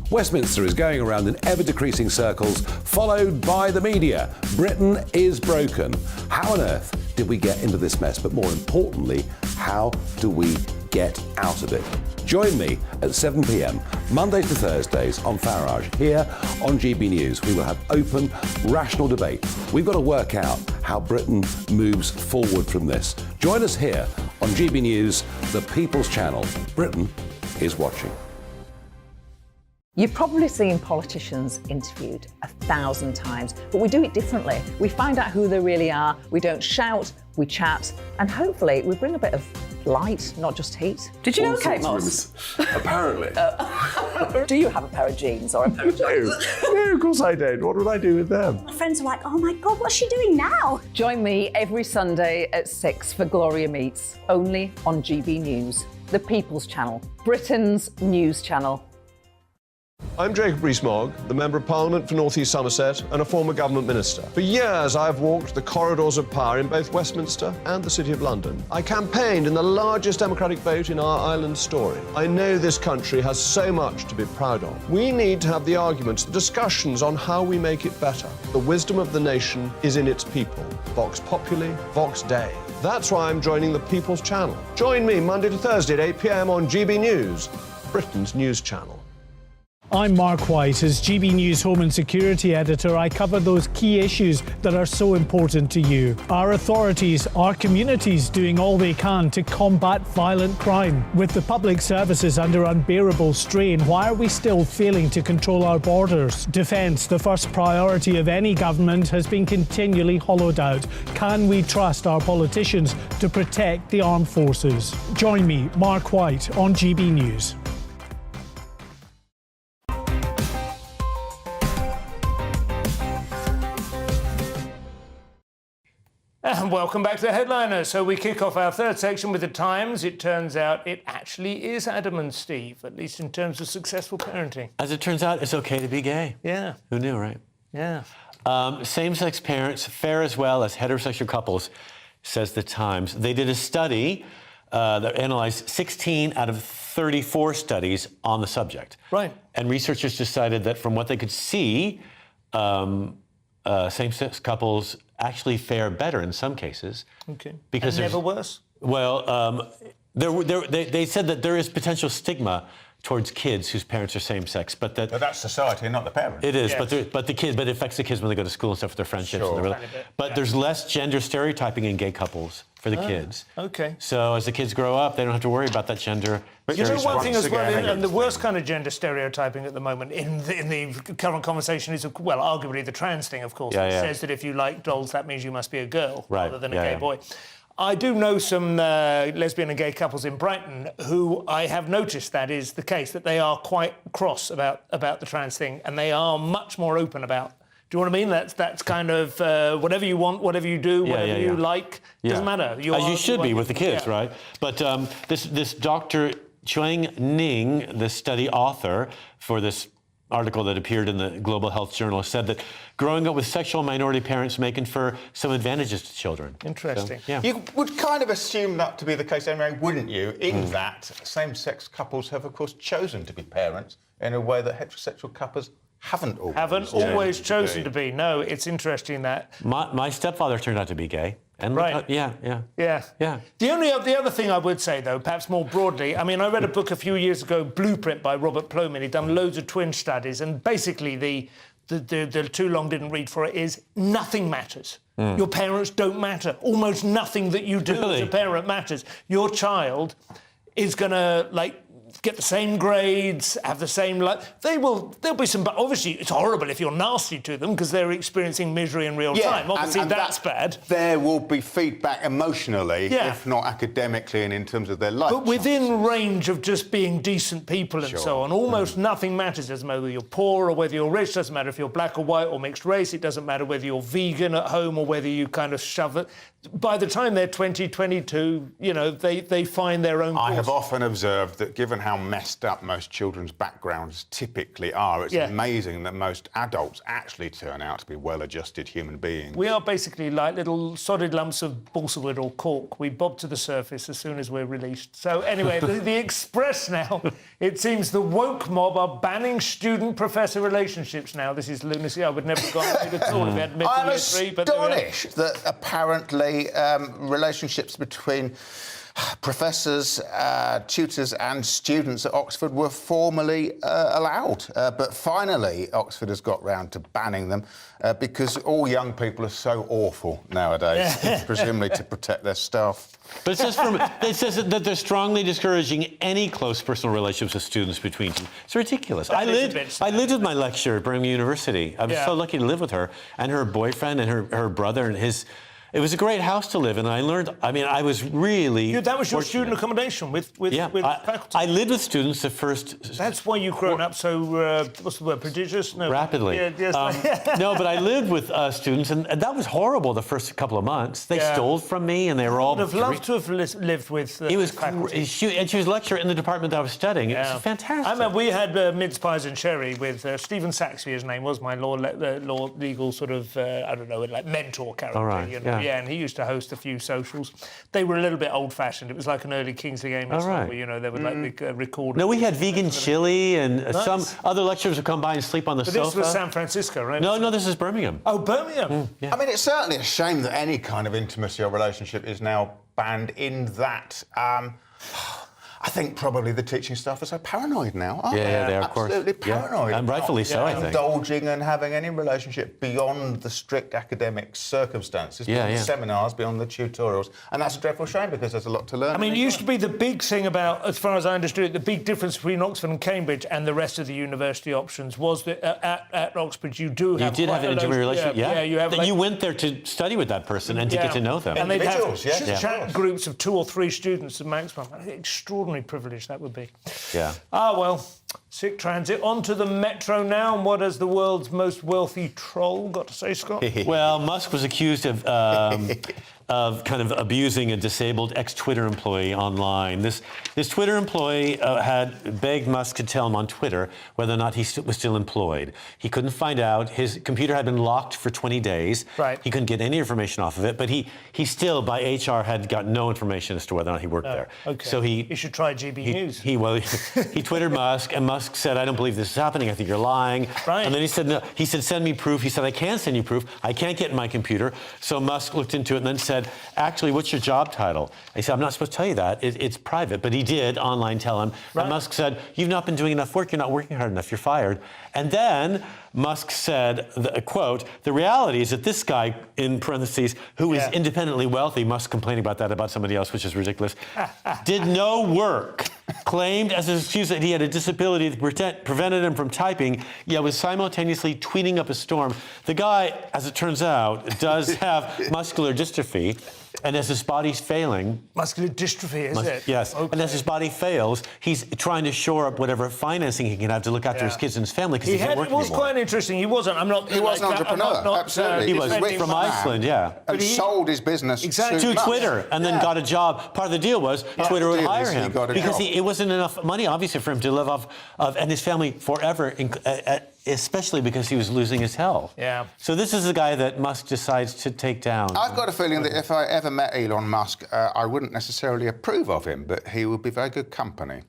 Speaker 13: Westminster is going around in ever-decreasing circles, followed by the media. Britain is broken. How on earth did we get into this mess? But more importantly, how do we get out of it? Join me at 7 p.m, Mondays to Thursdays on Farage. Here on GB News, we will have open, rational debate. We've got to work out how Britain moves forward from this. Join us here on GB News, the People's Channel. Britain is watching.
Speaker 22: You've probably seen politicians interviewed 1,000 times, but we do it differently. We find out who they really are, we don't shout, we chat, and hopefully we bring a bit of light, not just heat.
Speaker 17: Did you know Kate Moss?
Speaker 10: Apparently.
Speaker 22: Do you have a pair of jeans or a pair of jeans?
Speaker 10: No, of course I don't. What would I do with them?
Speaker 23: My friends are like, oh my God, what's she doing now?
Speaker 22: Join me every Sunday at 6 for Gloria Meets, only on GB News, the People's Channel, Britain's news channel.
Speaker 1: I'm Jacob Rees-Mogg, the Member of Parliament for North East Somerset and a former government minister. For years, I've walked the corridors of power in both Westminster and the City of London. I campaigned in the largest democratic vote in our island's story. I know this country has so much to be proud of. We need to have the arguments, the discussions on how we make it better. The wisdom of the nation is in its people. Vox Populi, Vox Dei. That's why I'm joining the People's Channel. Join me Monday to Thursday at 8 p.m. on GB News, Britain's news channel.
Speaker 24: I'm Mark White. As GB News Home and Security Editor, I cover those key issues that are so important to you. Our authorities, our communities doing all they can to combat violent crime. With the public services under unbearable strain, why are we still failing to control our borders? Defence, the first priority of any government, has been continually hollowed out. Can we trust our politicians to protect the armed forces? Join me, Mark White, on GB News.
Speaker 5: And welcome back to the Headliner. So we kick off our third section with the Times. It turns out it actually is Adam and Steve, at least in terms of successful parenting.
Speaker 6: As it turns out, it's okay to be gay.
Speaker 5: Yeah.
Speaker 6: Who knew, right?
Speaker 5: Yeah.
Speaker 6: Same-sex parents fare as well as heterosexual couples, says the Times. They did a study that analyzed 16 out of 34 studies on the subject.
Speaker 5: Right.
Speaker 6: And researchers decided that from what they could see, same-sex couples actually fare better in some cases.
Speaker 5: Okay.
Speaker 6: Because
Speaker 5: and never worse?
Speaker 6: Well, they said that there is potential stigma towards kids whose parents are same-sex, but
Speaker 8: that's society, not the parents.
Speaker 6: It is,
Speaker 8: Yes.
Speaker 6: but it affects the kids when they go to school and stuff with their friendships.
Speaker 8: Sure.
Speaker 6: And but there's less gender stereotyping in gay couples for the kids.
Speaker 5: Okay.
Speaker 6: So as the kids grow up, they don't have to worry about that gender.
Speaker 5: You know, one thing as well, and the worst kind of gender stereotyping at the moment in the current conversation is, well, arguably the trans thing, of course.
Speaker 6: Yeah,
Speaker 5: It
Speaker 6: yeah.
Speaker 5: says that if you like dolls, that means you must be a girl rather than a
Speaker 6: Yeah,
Speaker 5: gay
Speaker 6: yeah.
Speaker 5: boy. I do know some lesbian and gay couples in Brighton who I have noticed that is the case, that they are quite cross about the trans thing, and they are much more open about. Do you know what I mean? That's kind of whatever you want, whatever you do, whatever you like, doesn't matter.
Speaker 6: As you should be with the kids, right? But this Dr. Chuang Ning, the study author for this article that appeared in the Global Health Journal, said that growing up with sexual minority parents may confer some advantages to children.
Speaker 5: Interesting.
Speaker 6: So, yeah.
Speaker 8: You would kind of assume that to be the case anyway, wouldn't you? In that same-sex couples have, of course, chosen to be parents in a way that heterosexual couples haven't always.
Speaker 5: Chosen to be. No, it's interesting that.
Speaker 6: My stepfather turned out to be gay. And
Speaker 5: right.
Speaker 6: Yeah.
Speaker 5: The other thing I would say, though, perhaps more broadly, I mean, I read a book a few years ago, Blueprint by Robert Plomin. He'd done loads of twin studies, and basically the too long didn't read for it is nothing matters. Your parents don't matter. Almost nothing that you do as a parent matters. Your child is gonna get the same grades, have the same there'll be some, but obviously it's horrible if you're nasty to them because they're experiencing misery in real time. Obviously
Speaker 8: and
Speaker 5: that's bad.
Speaker 8: There will be feedback emotionally, if not academically and in terms of their life.
Speaker 5: But within range of just being decent people and so on, almost nothing matters. It doesn't matter whether you're poor or whether you're rich, doesn't matter if you're black or white or mixed race, it doesn't matter whether you're vegan at home or whether you kind of shove it. By the time they're 20, 22, you know, they find their own course.
Speaker 8: I have often observed that given how messed up most children's backgrounds typically are, it's amazing that most adults actually turn out to be well-adjusted human beings.
Speaker 5: We are basically like little solid lumps of balsa wood or cork. We bob to the surface as soon as we're released. So anyway, the Express now, it seems the woke mob are banning student-professor relationships now. This is lunacy. I would never have got it at all if we had middle year 3. But
Speaker 8: astonished that apparently relationships between professors, tutors and students at Oxford were formally allowed. But finally, Oxford has got round to banning them because all young people are so awful nowadays, presumably to protect their staff.
Speaker 6: But it says that they're strongly discouraging any close personal relationships with students between them. It's ridiculous. I lived with my lecturer at Birmingham University. I was so lucky to live with her and her boyfriend and her brother and his... It was a great house to live in. I learned, I mean, I was really
Speaker 5: that was your
Speaker 6: fortunate.
Speaker 5: Student accommodation with faculty?
Speaker 6: I lived with students the first...
Speaker 5: That's why you've grown up so, what's the word, prodigious? No.
Speaker 6: Rapidly. No, but I lived with students, and that was horrible the first couple of months. They stole from me, and they were all...
Speaker 5: I would have loved to have lived with
Speaker 6: it was
Speaker 5: faculty.
Speaker 6: And she was lecturer in the department that I was studying. It was fantastic.
Speaker 5: I remember we had mince pies and sherry with Stephen Saxby, his name was, my legal sort of, I don't know, like mentor character.
Speaker 6: All right,
Speaker 5: you know? And he used to host a few socials. They were a little bit old-fashioned. It was like an early Kingsley game, where, you know, they would record.
Speaker 6: No, we had vegan chili, and some other lecturers would come by and sleep on the sofa.
Speaker 5: This was San Francisco, right?
Speaker 6: No, this is Birmingham.
Speaker 5: Oh, Birmingham.
Speaker 8: I mean, it's certainly a shame that any kind of intimacy or relationship is now banned in that. I think probably the teaching staff are so paranoid now, aren't they?
Speaker 6: Yeah, they are, of course.
Speaker 8: Absolutely paranoid.
Speaker 6: And rightfully so, I think.
Speaker 8: Indulging and having any relationship beyond the strict academic circumstances, beyond the seminars, beyond the tutorials. And that's a dreadful shame because there's a lot to learn.
Speaker 5: I mean, it used to be the big thing about, as far as I understood it, the big difference between Oxford and Cambridge and the rest of the university options was that at Oxford you do have...
Speaker 6: You did have an intimate relationship,
Speaker 5: you have...
Speaker 6: you went there to study with that person and to get to know them.
Speaker 5: And they'd have chat groups of 2 or 3 students at maximum. Extraordinary privilege that would be.
Speaker 6: Yeah.
Speaker 5: Well, sick transit. On to the metro now. And what has the world's most wealthy troll got to say, Scott?
Speaker 6: Well, Musk was accused of of kind of abusing a disabled ex-Twitter employee online. This Twitter employee had begged Musk to tell him on Twitter whether or not he was still employed. He couldn't find out. His computer had been locked for 20 days.
Speaker 5: Right.
Speaker 6: He couldn't get any information off of it, but he still, by HR, had got no information as to whether or not he worked there.
Speaker 5: Okay.
Speaker 6: So
Speaker 5: You should try GB News.
Speaker 6: he Twittered Musk, and Musk said, "I don't believe this is happening. I think you're lying."
Speaker 5: Right.
Speaker 6: And then he said, "No." He said, "Send me proof." He said, "I can send you proof. I can't get in my computer." So Musk looked into it and then said, "Actually, what's your job title?" He said, "I'm not supposed to tell you that. It's private." But he did online tell him.
Speaker 5: Right.
Speaker 6: And Musk said, "You've not been doing enough work. You're not working hard enough. You're fired." And then Musk said, quote, "The reality is that this guy," in parentheses, "who is independently wealthy," Musk complaining about that about somebody else, which is ridiculous, "did no work, claimed as an excuse that he had a disability that prevented him from typing, yet was simultaneously tweeting up a storm." The guy, as it turns out, does have muscular dystrophy. And as his body's failing...
Speaker 5: Muscular dystrophy, is it?
Speaker 6: Yes.
Speaker 5: Okay.
Speaker 6: And as his body fails, he's trying to shore up whatever financing he can have to look after his kids and his family because he can't work
Speaker 5: It was
Speaker 6: anymore.
Speaker 5: quite interesting. He wasn't. I'm not.
Speaker 8: He was an entrepreneur. Absolutely.
Speaker 6: He was from Iceland, yeah.
Speaker 8: And sold his business
Speaker 6: to Twitter and then got a job. Part of the deal was Twitter would hire him because it wasn't enough money, obviously, for him to live off of and his family forever, especially because he was losing his health.
Speaker 5: Yeah.
Speaker 6: So this is the guy that Musk decides to take down.
Speaker 8: I've got a feeling that if I ever met Elon Musk, I wouldn't necessarily approve of him, but he would be very good company.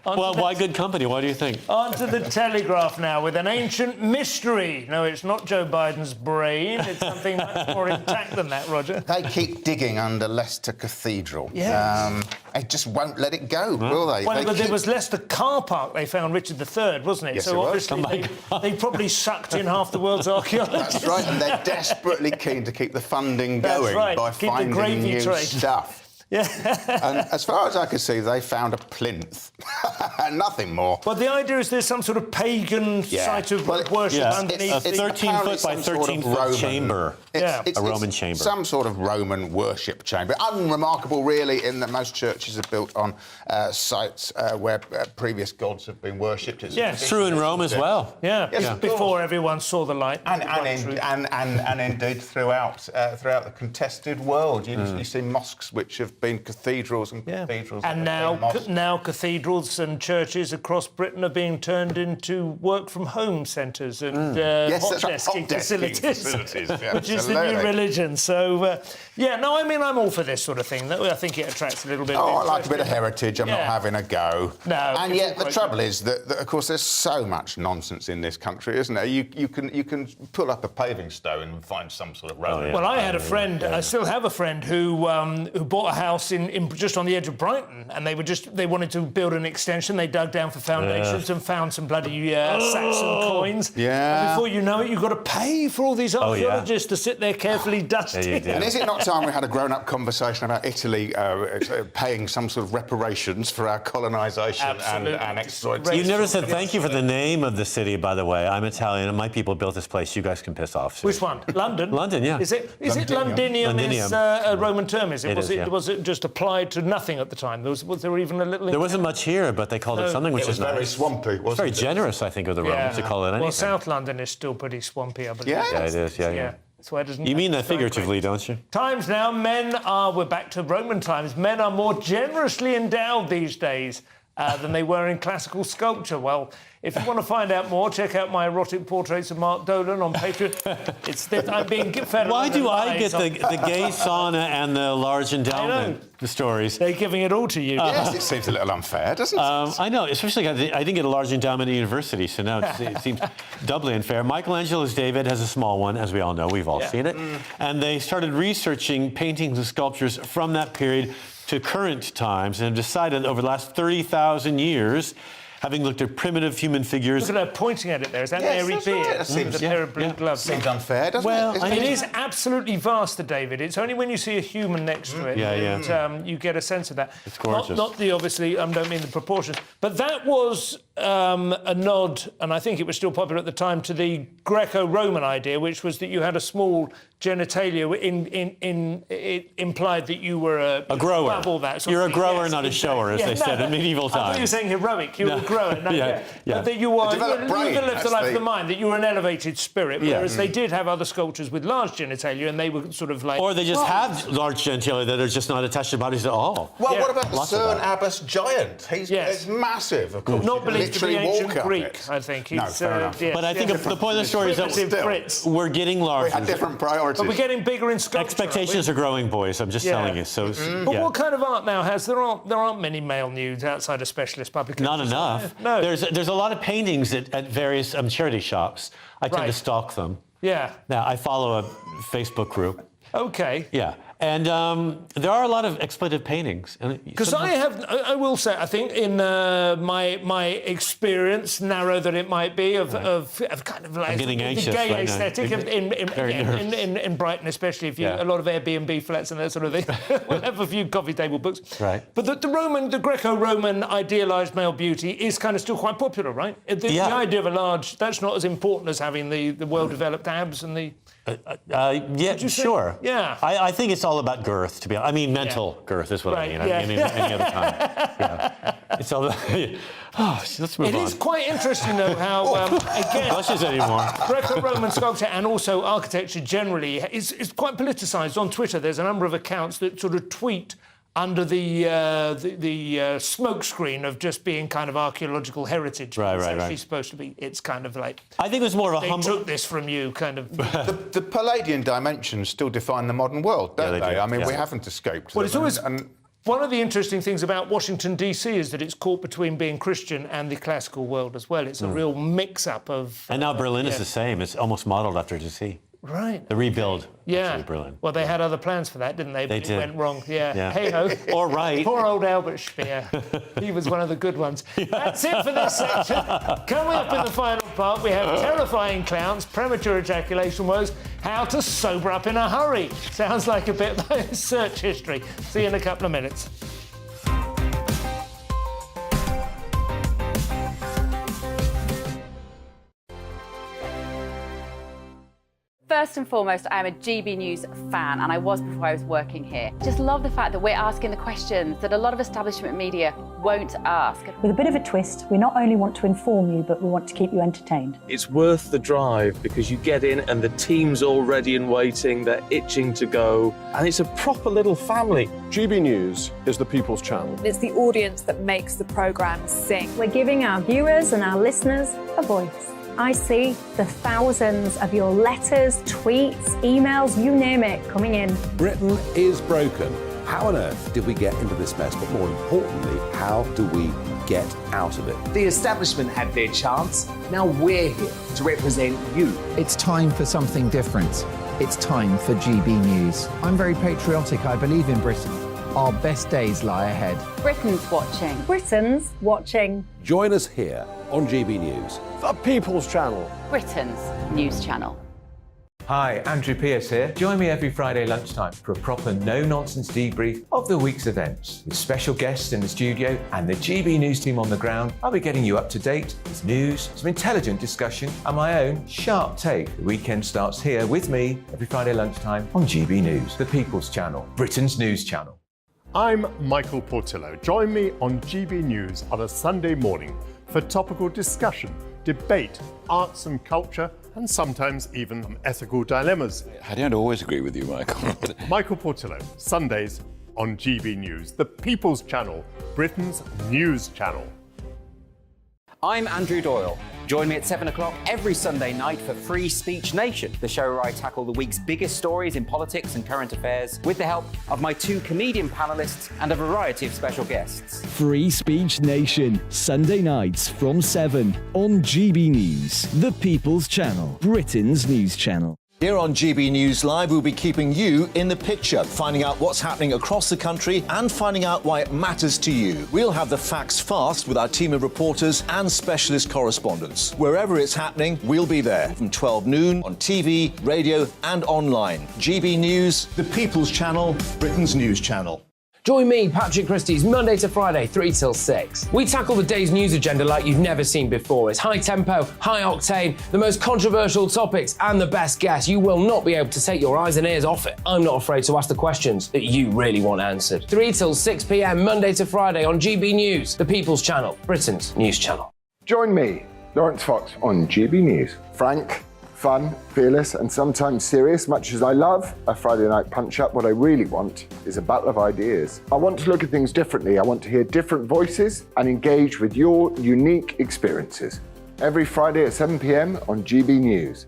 Speaker 6: Well, why good company? Why do you think?
Speaker 5: On to the Telegraph now with an ancient mystery. No, it's not Joe Biden's brain. It's something much more intact than that, Roger.
Speaker 8: They keep digging under Leicester Cathedral.
Speaker 5: Yes.
Speaker 8: They just won't let it go, will they?
Speaker 5: Well, but there was Leicester car park they found Richard III, wasn't it?
Speaker 8: Yes,
Speaker 5: so
Speaker 8: it was.
Speaker 5: obviously they probably sucked in half the world's archaeologists.
Speaker 8: That's right, and they're desperately keen to keep the funding going by
Speaker 5: keep
Speaker 8: finding
Speaker 5: the gravy
Speaker 8: new
Speaker 5: train.
Speaker 8: stuff.
Speaker 5: Yeah.
Speaker 8: And as far as I could see, they found a plinth. Nothing more.
Speaker 5: But the idea is there's some sort of pagan site of worship underneath.
Speaker 6: A 13-foot by 13-foot chamber.
Speaker 8: It's
Speaker 6: a Roman chamber.
Speaker 8: Some sort of Roman worship chamber. Unremarkable, really, in that most churches are built on sites where previous gods have been worshipped.
Speaker 6: It's true in Rome as well.
Speaker 5: Yeah, before everyone saw the light.
Speaker 8: And indeed throughout the contested world. You see mosques which have been cathedrals and cathedrals.
Speaker 5: And now cathedrals and churches across Britain are being turned into work-from-home centres and hot desking facilities, which is the new religion. So, I'm all for this sort of thing. I think it attracts a little bit.
Speaker 8: I like a bit of heritage. I'm not having a go.
Speaker 5: No.
Speaker 8: And yet the trouble is that, of course, there's so much nonsense in this country, isn't there? You can pull up a paving stone and find some sort of road.
Speaker 5: Well, I had a friend. I still have a friend who bought a house in just on the edge of Brighton, and they wanted to build an extension. They dug down for foundations and found some bloody Saxon coins.
Speaker 8: Yeah.
Speaker 5: And before you know it, you've got to pay for all these archaeologists to sit there carefully dusting.
Speaker 8: And is it not time we had a grown-up conversation about Italy paying some sort of reparations for our colonisation and exploitation?
Speaker 6: You never said thank you for the name of the city, by the way. I'm Italian, and my people built this place. You guys can piss off. So.
Speaker 5: Which one? London?
Speaker 6: London, yeah.
Speaker 5: Is it Londinium? Is a Roman term, is it? Was it just applied to nothing at the time? Was there even a little...
Speaker 6: There wasn't much here, but they called it something which is
Speaker 8: very swampy, wasn't it?
Speaker 6: It's very generous, I think, of the Romans to call it anything.
Speaker 5: Well, South London is still pretty swampy, I believe.
Speaker 6: Yeah, it is, yeah.
Speaker 5: That's why it doesn't...
Speaker 6: You mean that figuratively, don't you?
Speaker 5: Times now, we're back to Roman times, men are more generously endowed these days than they were in classical sculpture. Well, if you want to find out more, check out my erotic portraits of Mark Dolan on Patreon. I'm being fed.
Speaker 6: Why do I get the gay sauna and the large endowment stories?
Speaker 5: They're giving it all to you.
Speaker 8: Yes, it seems a little unfair, doesn't it?
Speaker 6: I know, especially I didn't get a large endowment at university, so now it seems doubly unfair. Michelangelo's David has a small one, as we all know. We've all seen it. And they started researching paintings and sculptures from that period to current times and have decided over the last 30,000 years, having looked at primitive human figures...
Speaker 5: Look at her pointing at it there. Is that Mary Beard?
Speaker 8: Right. That seems,
Speaker 5: a pair of blue gloves.
Speaker 8: Seems unfair, doesn't it?
Speaker 5: It is absolutely vast, David. It's only when you see a human next to it that you get a sense of that.
Speaker 6: It's gorgeous.
Speaker 5: Not the, obviously, I don't mean the proportions, but that was a nod, and I think it was still popular at the time, to the Greco-Roman idea, which was that you had a small genitalia. It implied that you were a
Speaker 6: grower.
Speaker 5: Above all that.
Speaker 6: You're a grower, not a shower, as they said in medieval times.
Speaker 5: I thought you were saying heroic. You were a grower. No,
Speaker 6: yeah.
Speaker 5: But that you lived the life of the mind, that you were an elevated spirit, whereas they did have other sculptures with large genitalia, and they were sort of like...
Speaker 6: Or they just have large genitalia that are just not attached to bodies at all.
Speaker 8: Well, what about the CERN Abbas giant? He's massive, of course.
Speaker 5: Not believed to be ancient Greek, I think.
Speaker 8: Fair enough.
Speaker 6: But I think the point of the story is that we're getting larger.
Speaker 8: We had different priorities.
Speaker 5: But we're getting bigger in sculpture.
Speaker 6: Expectations are growing, boys. I'm just telling you. So,
Speaker 5: But what kind of art now has... There aren't many male nudes outside of specialist publications.
Speaker 6: Not enough.
Speaker 5: No.
Speaker 6: There's a lot of paintings at various charity shops. I tend to stalk them.
Speaker 5: Yeah.
Speaker 6: Now, I follow a Facebook group.
Speaker 5: Okay.
Speaker 6: Yeah. And there are a lot of expletive paintings.
Speaker 5: Because I will say, I think in my experience, narrow that it might be, of kind of like
Speaker 6: getting anxious
Speaker 5: the gay
Speaker 6: right now.
Speaker 5: aesthetic in Brighton, especially if you a lot of Airbnb flats and that sort of thing. We'll have a few coffee table books.
Speaker 6: Right.
Speaker 5: But the Greco-Roman idealised male beauty is kind of still quite popular, right? The idea of a large, that's not as important as having the well-developed abs and the...
Speaker 6: yeah, sure.
Speaker 5: Yeah.
Speaker 6: I think it's all about girth, to be honest. I mean, mental girth is what I mean. I mean, any other time. Yeah. It's all about... let's move on.
Speaker 5: It is quite interesting, though, how, again...
Speaker 6: Blushes anymore.
Speaker 5: Greco-Roman sculpture and also architecture generally is quite politicised. On Twitter, there's a number of accounts that sort of tweet under the smokescreen of just being kind of archaeological heritage. Right. It's supposed to be. It's kind of like...
Speaker 6: I think it was more of a humble...
Speaker 5: They took this from you, kind of...
Speaker 8: the Palladian dimensions still define the modern world, don't they? I mean, we haven't escaped them.
Speaker 5: It's always... One of the interesting things about Washington, D.C. is that it's caught between being Christian and the classical world as well. It's a real mix-up of...
Speaker 6: And now Berlin is the same. It's almost modelled after D.C.
Speaker 5: Right.
Speaker 6: The rebuild.
Speaker 5: Yeah.
Speaker 6: Berlin.
Speaker 5: Well, they had other plans for that, didn't they? But
Speaker 6: They did.
Speaker 5: It went wrong. Yeah. Hey-ho.
Speaker 6: Or right.
Speaker 5: Poor old Albert Speer. He was one of the good ones. That's it for this section. Coming up in the final part, we have terrifying clowns, premature ejaculation woes, how to sober up in a hurry. Sounds like a bit like search history. See you in a couple of minutes.
Speaker 2: First and foremost, I am a GB News fan, and I was before I was working here. Just love the fact that we're asking the questions that a lot of establishment media won't ask.
Speaker 23: With a bit of a twist, we not only want to inform you, but we want to keep you entertained.
Speaker 20: It's worth the drive because you get in and the team's all ready and waiting, they're itching to go, and it's a proper little family.
Speaker 1: GB News is the People's Channel.
Speaker 3: It's the audience that makes the programme sing.
Speaker 23: We're giving our viewers and our listeners a voice. I see the thousands of your letters, tweets, emails, you name it, coming in.
Speaker 13: Britain is broken. How on earth did we get into this mess? But more importantly, how do we get out of it?
Speaker 12: The establishment had their chance. Now we're here to represent you.
Speaker 4: It's time for something different. It's time for GB News. I'm very patriotic. I believe in Britain. Our best days lie ahead.
Speaker 2: Britain's watching.
Speaker 23: Britain's watching.
Speaker 13: Join us here on GB News.
Speaker 1: The People's Channel.
Speaker 2: Britain's news channel.
Speaker 9: Hi, Andrew Pierce here. Join me every Friday lunchtime for a proper no-nonsense debrief of the week's events. With special guests in the studio and the GB News team on the ground, I'll be getting you up to date with news, some intelligent discussion, and my own sharp take. The weekend starts here with me every Friday lunchtime on GB News, the People's Channel, Britain's news channel.
Speaker 10: I'm Michael Portillo. Join me on GB News on a Sunday morning for topical discussion, debate, arts and culture, and sometimes even ethical dilemmas.
Speaker 25: I don't always agree with you, Michael.
Speaker 10: Michael Portillo, Sundays on GB News, the People's Channel, Britain's news channel.
Speaker 26: I'm Andrew Doyle. Join me at 7 o'clock every Sunday night for Free Speech Nation, the show where I tackle the week's biggest stories in politics and current affairs with the help of my two comedian panellists and a variety of special guests.
Speaker 16: Free Speech Nation, Sunday nights from 7 on GB News, the People's Channel, Britain's news channel.
Speaker 27: Here on GB News Live, we'll be keeping you in the picture, finding out what's happening across the country and finding out why it matters to you. We'll have the facts fast with our team of reporters and specialist correspondents. Wherever it's happening, we'll be there from 12 noon on TV, radio and online. GB News, the People's Channel, Britain's news channel.
Speaker 7: Join me, Patrick Christie's Monday to Friday, 3 till 6. We tackle the day's news agenda like you've never seen before. It's high tempo, high octane, the most controversial topics, and the best guests. You will not be able to take your eyes and ears off it. I'm not afraid to ask the questions that you really want answered. 3 till 6 p.m, Monday to Friday on GB News, the People's Channel, Britain's news channel.
Speaker 11: Join me, Lawrence Fox, on GB News. Frank, fun, fearless, and sometimes serious. Much as I love a Friday night punch-up, what I really want is a battle of ideas. I want to look at things differently. I want to hear different voices and engage with your unique experiences. Every Friday at 7 p.m. on GB News.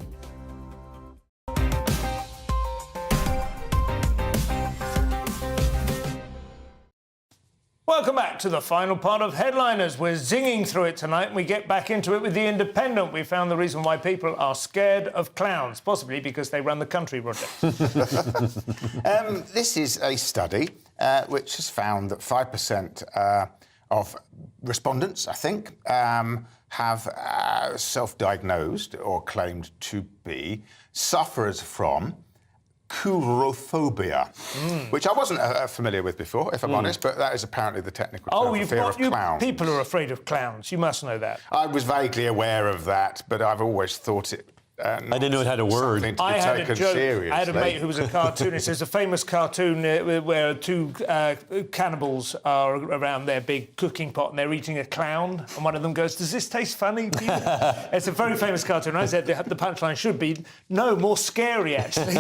Speaker 5: Welcome back to the final part of Headliners. We're zinging through it tonight, and we get back into it with The Independent. We found the reason why people are scared of clowns, possibly because they run the country, Roger.
Speaker 8: This is a study which has found that 5% of respondents, I think, have self-diagnosed or claimed to be sufferers from Curophobia, which I wasn't familiar with before, if I'm honest, but that is apparently the technical term for fear of clowns.
Speaker 5: People are afraid of clowns. You must know that.
Speaker 8: I was vaguely aware of that, but I've always thought it.
Speaker 6: I didn't know it had a word.
Speaker 5: I had a joke. I had a mate who was a cartoonist. There's a famous cartoon where two cannibals are around their big cooking pot and they're eating a clown, and one of them goes, "Does this taste funny?" It's a very famous cartoon. I said the punchline should be, "No, more scary actually,"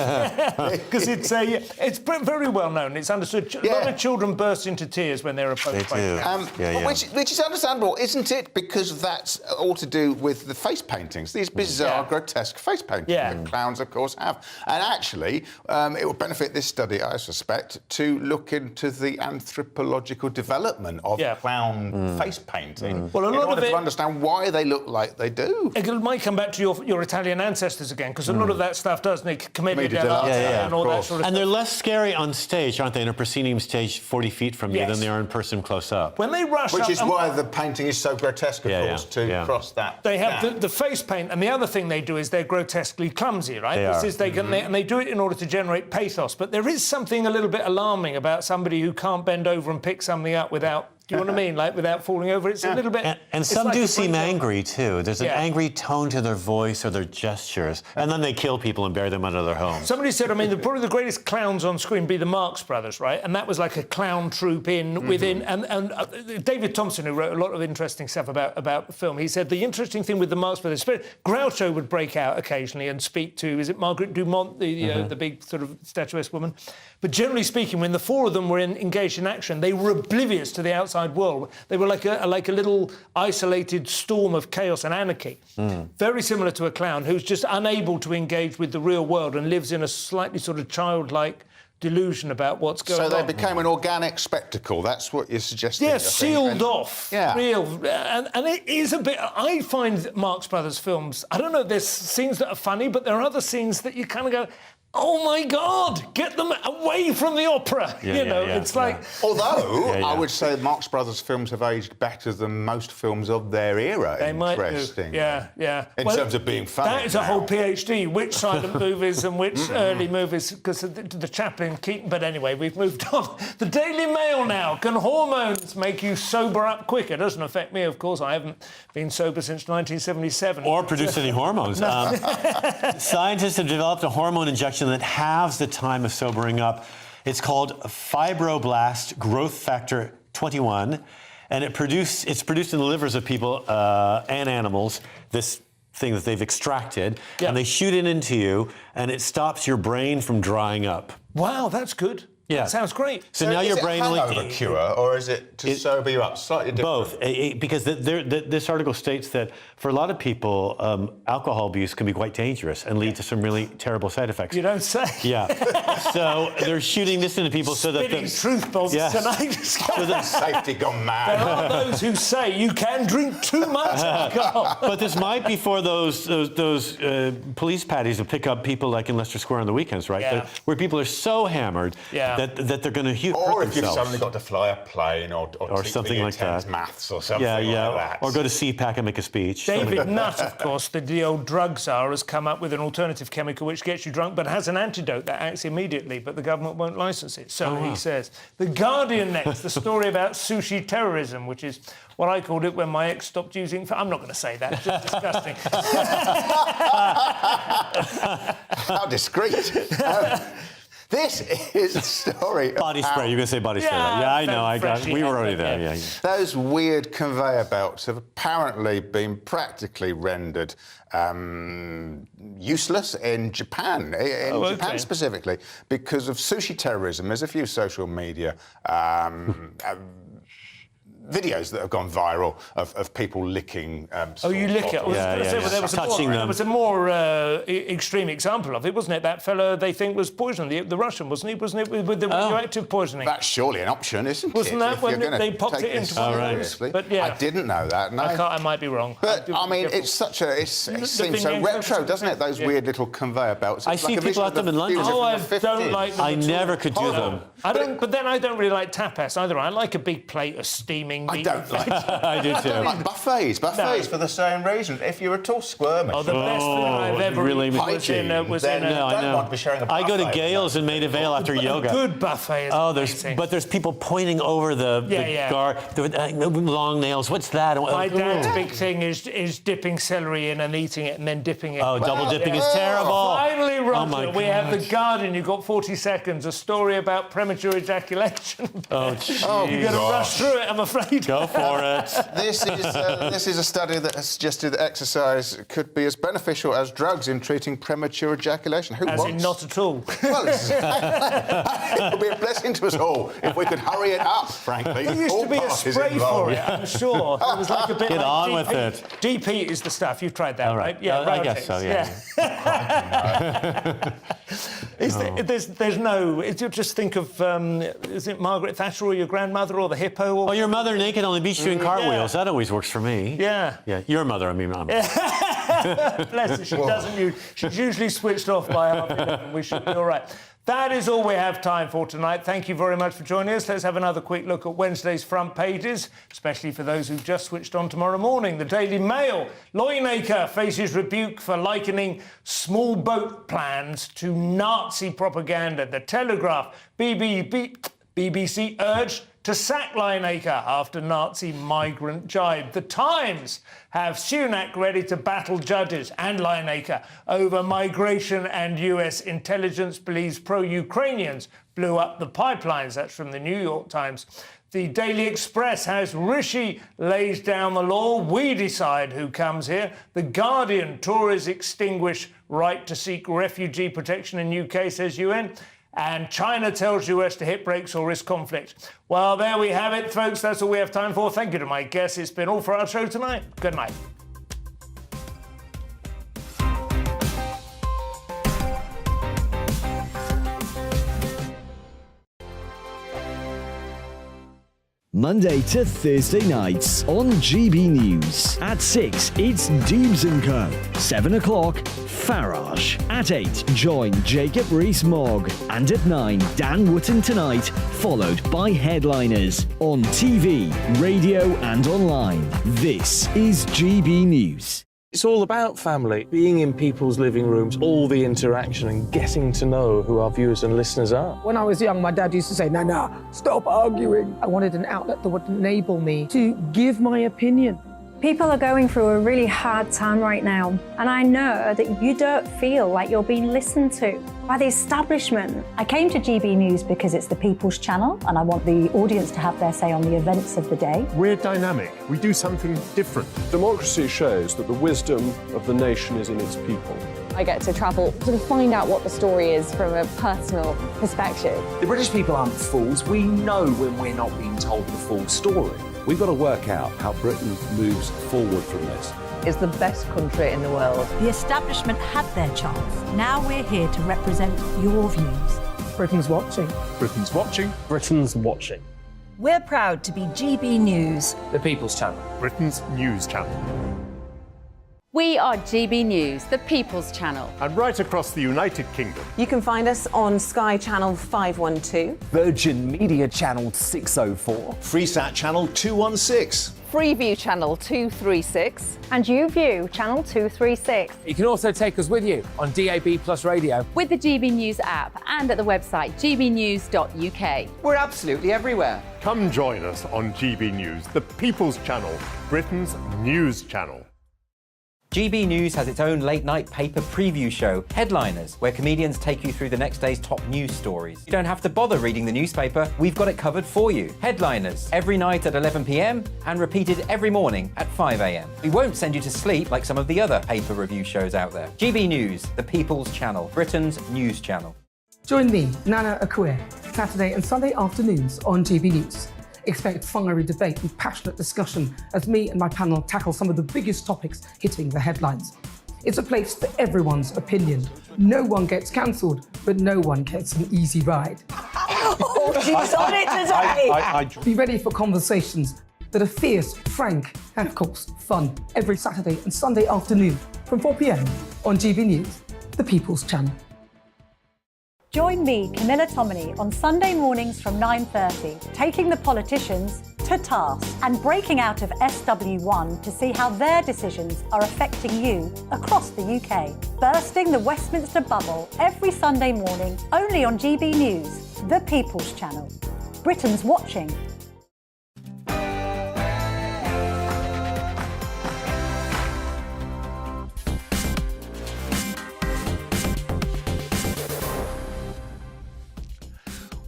Speaker 5: because it's very well known. It's understood. A lot of children burst into tears when they're approached by clowns.
Speaker 8: Which is understandable, isn't it? Because that's all to do with the face paintings. These bizarre, grotesque face paintings that clowns, of course, have. And actually, it will benefit this study, I suspect, to look into the anthropological development of clown face painting.
Speaker 5: Well,
Speaker 8: in order to understand why they look like they do.
Speaker 5: It might come back to your Italian ancestors again, because a lot of that stuff does make commedia dell'arte and all that sort of stuff.
Speaker 6: And they're less scary on stage, aren't they, in a proscenium stage 40 feet from you than they are in person close up.
Speaker 5: When they rush
Speaker 8: Which
Speaker 5: up...
Speaker 8: is why the painting is so grotesque, of course, to cross that.
Speaker 5: They have the face paint, and the other thing they do is they're grotesquely clumsy, right? And they do it in order to generate pathos. But there is something a little bit alarming about somebody who can't bend over and pick something up without... Do you know what I mean? Like, without falling over. It's a little bit...
Speaker 6: And some do seem angry, too. There's an angry tone to their voice or their gestures. And then they kill people and bury them under their homes.
Speaker 5: Somebody said, I mean, probably the greatest clowns on screen be the Marx Brothers, right? And that was like a clown troupe within... And David Thompson, who wrote a lot of interesting stuff about the film, he said the interesting thing with the Marx Brothers... Groucho would break out occasionally and speak to... Is it Margaret Dumont, the big sort of statuesque woman? But generally speaking, when the four of them were engaged in action, they were oblivious to the outside world. They were like a little isolated storm of chaos and anarchy. Very similar to a clown who's just unable to engage with the real world and lives in a slightly sort of childlike delusion about what's going on.
Speaker 8: So they became an organic spectacle. That's what you're suggesting.
Speaker 5: Yeah, sealed off. Yeah. Real. And it is a bit... I find Marx Brothers films... I don't know, there's scenes that are funny, but there are other scenes that you kind of go... Oh, my God, get them away from the opera. It's like...
Speaker 8: Although, I would say Marx Brothers films have aged better than most films of their era.
Speaker 5: They might do.
Speaker 8: In terms of being funny.
Speaker 5: That is a whole PhD, which silent movies and which early movies, because the Chaplin, Keaton... But anyway, we've moved on. The Daily Mail now. Can hormones make you sober up quicker? It doesn't affect me, of course. I haven't been sober since 1977.
Speaker 6: Or produce any hormones. Scientists have developed a hormone injection that halves the time of sobering up. It's called fibroblast growth factor 21, and it's produced in the livers of people and animals, this thing that they've extracted, and they shoot it into you, and it stops your brain from drying up.
Speaker 5: Wow, that's good. Yeah. That sounds great.
Speaker 6: So now your brain...
Speaker 8: Is it a hangover cure, or is it to sober you up? Slightly different.
Speaker 6: Both. Because this article states that for a lot of people, alcohol abuse can be quite dangerous and lead to some really terrible side effects.
Speaker 5: You don't say.
Speaker 6: Yeah. So they're shooting this into people so that...
Speaker 5: Spitting truth bombs tonight.
Speaker 8: So that safety gone mad.
Speaker 5: There are those who say you can drink too much alcohol.
Speaker 6: But this might be for those police patties that pick up people like in Leicester Square on the weekends, right? Where people are so hammered that that they're going to hurt
Speaker 8: Or if
Speaker 6: themselves.
Speaker 8: you've suddenly got to fly a plane or
Speaker 6: something like that.
Speaker 8: Maths or something like that.
Speaker 6: Or go to CPAC and make a speech.
Speaker 5: David Nutt, of course, the old drug czar, has come up with an alternative chemical which gets you drunk but has an antidote that acts immediately, but the government won't licence it. So he says. The Guardian next, the story about sushi terrorism, which is what I called it when my ex stopped using... I'm not going to say that, it's just disgusting.
Speaker 8: How discreet. This is a story
Speaker 6: Body spray, you're going to say body spray. Yeah, I know, we were already there. Yeah.
Speaker 8: Those weird conveyor belts have apparently been practically rendered useless in Japan, Japan specifically, because of sushi terrorism. There's a few social media videos that have gone viral of people licking.
Speaker 5: You lick it? There was a more extreme example of it, wasn't it? That fellow they think was poisoned, the Russian, wasn't he? Wasn't it with the radioactive poisoning?
Speaker 8: That's surely an option, isn't it?
Speaker 5: Wasn't that when they popped it into one of those? But yeah,
Speaker 8: I didn't know that. No.
Speaker 5: I might be wrong.
Speaker 8: But I mean, it's such a. It seems so retro, doesn't it? Those weird little conveyor belts.
Speaker 6: I see people at them in London.
Speaker 5: I don't like them.
Speaker 6: I never could do them.
Speaker 5: But then I don't really like tapas either. I like a big plate of steaming meat.
Speaker 8: I don't like
Speaker 6: I do too.
Speaker 8: I don't like buffets for the same reason. If you're at all squirmish.
Speaker 5: The best thing I've ever eaten was in a...
Speaker 8: I don't want to be sharing a buffet.
Speaker 6: I go to Gale's in Maida Vale after yoga.
Speaker 5: A good buffet is amazing.
Speaker 6: There's people pointing over the guard, long nails. What's that?
Speaker 5: My dad's big thing is dipping celery in and eating it and then dipping it.
Speaker 6: Oh, double dipping is terrible.
Speaker 5: Finally, Roger, we have The Guardian. You've got 40 seconds. A story about premature ejaculation.
Speaker 6: Oh,
Speaker 5: you're going to rush through it, I'm afraid.
Speaker 6: Go for it.
Speaker 8: This is a study that has suggested that exercise could be as beneficial as drugs in treating premature ejaculation. Who wants?
Speaker 5: Not at all.
Speaker 8: Well, it would be a blessing to us all if we could hurry it up, frankly.
Speaker 5: There used to be a spray for it, I'm sure. It was like a bit
Speaker 6: Get
Speaker 5: like
Speaker 6: on
Speaker 5: DP.
Speaker 6: with it.
Speaker 5: DP is the stuff. You've tried that, right?
Speaker 6: Yeah, I guess so, yeah.
Speaker 5: There's no... You just think of... is it Margaret Thatcher or your grandmother or the hippo? Or...
Speaker 6: Oh, your mother naked on the beach doing cartwheels. That always works for me.
Speaker 5: Yeah.
Speaker 6: Yeah, your mother, I mean, Mum.
Speaker 5: Bless her, she doesn't. She's usually switched off by 11:30. We should be all right. That is all we have time for tonight. Thank you very much for joining us. Let's have another quick look at Wednesday's front pages, especially for those who've just switched on tomorrow morning. The Daily Mail. Loynaker faces rebuke for likening small boat plans to Nazi propaganda. The Telegraph. BBC urged to sack Lineacre after Nazi migrant jibe. The Times have Sunak ready to battle judges and Lineacre over migration, and US intelligence believes pro-Ukrainians blew up the pipelines. That's from the New York Times. The Daily Express has Rishi lays down the law. We decide who comes here. The Guardian, Tories extinguish right to seek refugee protection in UK, says UN. And China tells US to hit brakes or risk conflict. Well, there we have it, folks. That's all we have time for. Thank you to my guests. It's been all for our show tonight. Good night.
Speaker 16: Monday to Thursday nights on GB News. At 6, it's Dubes & Co. 7 o'clock, Farage. At 8, join Jacob Rees-Mogg. And at 9, Dan Wootton Tonight, followed by Headliners. On TV, radio and online. This is GB News.
Speaker 20: It's all about family, being in people's living rooms, all the interaction and getting to know who our viewers and listeners are.
Speaker 14: When I was young, my dad used to say, Nana, stop arguing. I wanted an outlet that would enable me to give my opinion.
Speaker 23: People are going through a really hard time right now, and I know that you don't feel like you're being listened to by the establishment. I came to GB News because it's the People's Channel, and I want the audience to have their say on the events of the day.
Speaker 10: We're dynamic. We do something different.
Speaker 1: Democracy shows that the wisdom of the nation is in its people.
Speaker 15: I get to travel to find out what the story is from a personal perspective.
Speaker 12: The British people aren't fools. We know when we're not being told the full story.
Speaker 13: We've got to work out how Britain moves forward from this.
Speaker 17: It's the best country in the world.
Speaker 18: The establishment had their chance. Now we're here to represent your views.
Speaker 14: Britain's watching.
Speaker 10: Britain's watching.
Speaker 20: Britain's watching.
Speaker 18: We're proud to be GB News.
Speaker 7: The People's Channel.
Speaker 10: Britain's news channel.
Speaker 2: We are GB News, the People's Channel.
Speaker 10: And right across the United Kingdom.
Speaker 17: You can find us on Sky Channel 512,
Speaker 12: Virgin Media Channel 604,
Speaker 27: Freesat Channel 216.
Speaker 17: Freeview Channel 236,
Speaker 23: and YouView Channel 236.
Speaker 7: You can also take us with you on DAB Plus Radio,
Speaker 2: with the GB News app and at the website gbnews.uk.
Speaker 12: We're absolutely everywhere.
Speaker 10: Come join us on GB News, the People's Channel, Britain's news channel.
Speaker 26: GB News has its own late-night paper preview show, Headliners, where comedians take you through the next day's top news stories. You don't have to bother reading the newspaper, we've got it covered for you. Headliners, every night at 11 p.m. and repeated every morning at 5 a.m. We won't send you to sleep like some of the other paper review shows out there. GB News, the People's Channel, Britain's news channel.
Speaker 14: Join me, Nana Akue, Saturday and Sunday afternoons on GB News. Expect fiery debate and passionate discussion as me and my panel tackle some of the biggest topics hitting the headlines. It's a place for everyone's opinion. No one gets cancelled, but no one gets an easy ride.
Speaker 17: Oh, she's on it today!
Speaker 14: Be ready for conversations that are fierce, frank, and of course, fun. Every Saturday and Sunday afternoon from 4 p.m. on GB News, the People's Channel.
Speaker 23: Join me, Camilla Tominey, on Sunday mornings from 9:30, taking the politicians to task and breaking out of SW1 to see how their decisions are affecting you across the UK. Bursting the Westminster bubble every Sunday morning, only on GB News, the People's Channel. Britain's watching.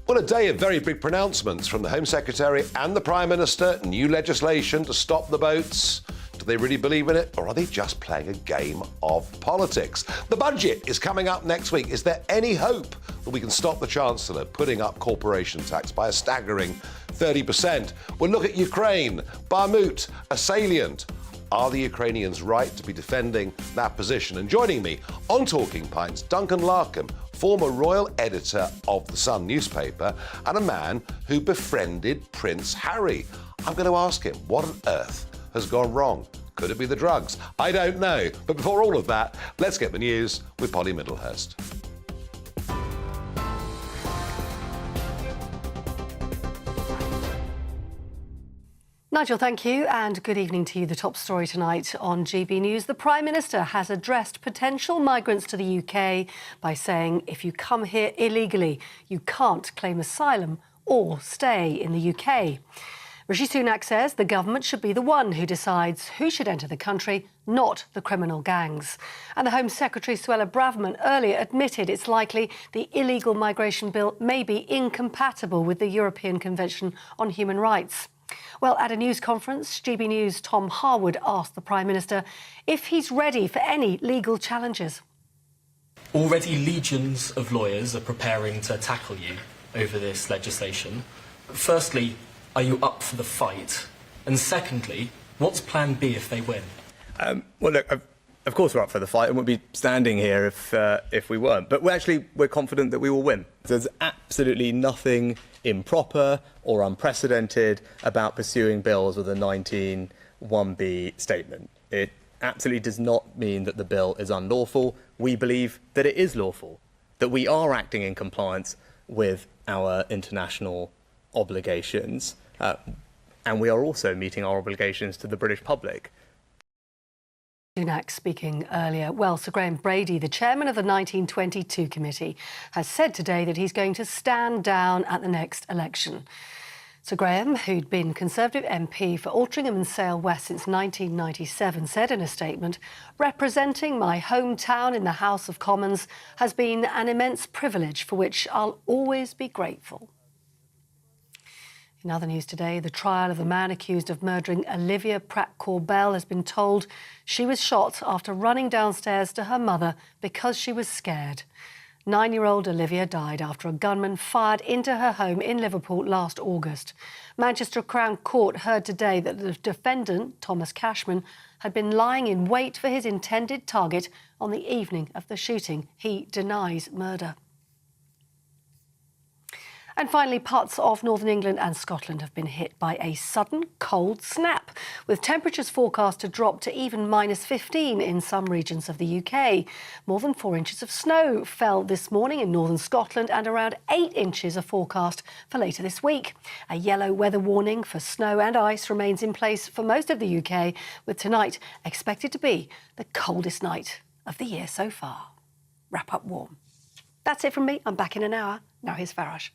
Speaker 1: Well, a day of very big pronouncements from the Home Secretary and the Prime Minister. New legislation to stop the boats. Do they really believe in it, or are they just playing a game of politics? The budget is coming up next week. Is there any hope that we can stop the Chancellor putting up corporation tax by a staggering 30%? We'll look at Ukraine, Bakhmut, a salient. Are the Ukrainians right to be defending that position? And joining me on Talking Pints, Duncan Larkham, former royal editor of the Sun newspaper and a man who befriended Prince Harry. I'm going to ask him, what on earth has gone wrong? Could it be the drugs? I don't know. But before all of that, let's get the news with Polly Middlehurst.
Speaker 3: Nigel, thank you, and good evening to you. The top story tonight on GB News. The Prime Minister has addressed potential migrants to the UK by saying if you come here illegally, you can't claim asylum or stay in the UK. Rishi Sunak says the government should be the one who decides who should enter the country, not the criminal gangs. And the Home Secretary, Suella Braverman, earlier admitted it's likely the illegal migration bill may be incompatible with the European Convention on Human Rights. Well, at a news conference, GB News' Tom Harwood asked the Prime Minister if he's ready for any legal challenges.
Speaker 4: Already legions of lawyers are preparing to tackle you over this legislation. Firstly, are you up for the fight? And secondly, what's plan B if they win?
Speaker 19: Well, look, of course we're up for the fight and wouldn't be standing here if we weren't. But we're confident that we will win. There's absolutely nothing improper or unprecedented about pursuing bills with a 19(1)(b) statement. It absolutely does not mean that the bill is unlawful. We believe that it is lawful, that we are acting in compliance with our international obligations, and we are also meeting our obligations to the British public.
Speaker 3: Sunak speaking earlier. Well, Sir Graham Brady, the chairman of the 1922 committee, has said today that he's going to stand down at the next election. Sir Graham, who'd been Conservative MP for Altrincham and Sale West since 1997, said in a statement, "Representing my hometown in the House of Commons has been an immense privilege for which I'll always be grateful." In other news today, the trial of the man accused of murdering Olivia Pratt-Corbell has been told she was shot after running downstairs to her mother because she was scared. 9-year-old Olivia died after a gunman fired into her home in Liverpool last August. Manchester Crown Court heard today that the defendant, Thomas Cashman, had been lying in wait for his intended target on the evening of the shooting. He denies murder. And finally, parts of northern England and Scotland have been hit by a sudden cold snap, with temperatures forecast to drop to even -15 in some regions of the UK. More than 4 inches of snow fell this morning in northern Scotland, and around 8 inches are forecast for later this week. A yellow weather warning for snow and ice remains in place for most of the UK, with tonight expected to be the coldest night of the year so far. Wrap up warm. That's it from me. I'm back in an hour. Now here's Farage.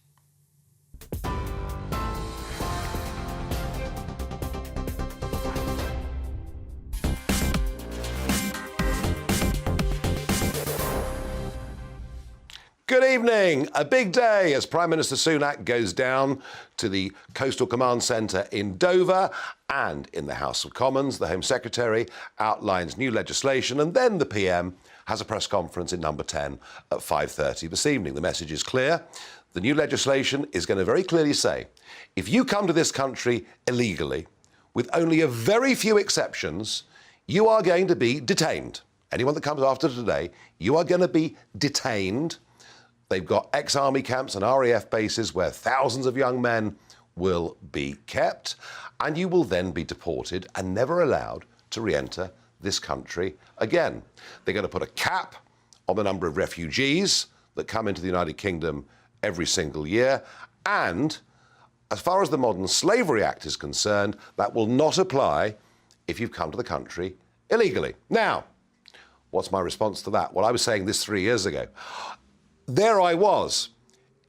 Speaker 13: Good evening. A big day as Prime Minister Sunak goes down to the Coastal Command Centre in Dover, and in the House of Commons, the Home Secretary outlines new legislation, and then the PM has a press conference in number 10 at 5:30 this evening. The message is clear. The new legislation is going to very clearly say, if you come to this country illegally, with only a very few exceptions, you are going to be detained. Anyone that comes after today, you are going to be detained. They've got ex-army camps and RAF bases where thousands of young men will be kept, and you will then be deported and never allowed to re-enter this country again. They're going to put a cap on the number of refugees that come into the United Kingdom every single year, and as far as the Modern Slavery Act is concerned, that will not apply if you've come to the country illegally. Now, what's my response to that? Well, I was saying this 3 years ago. There I was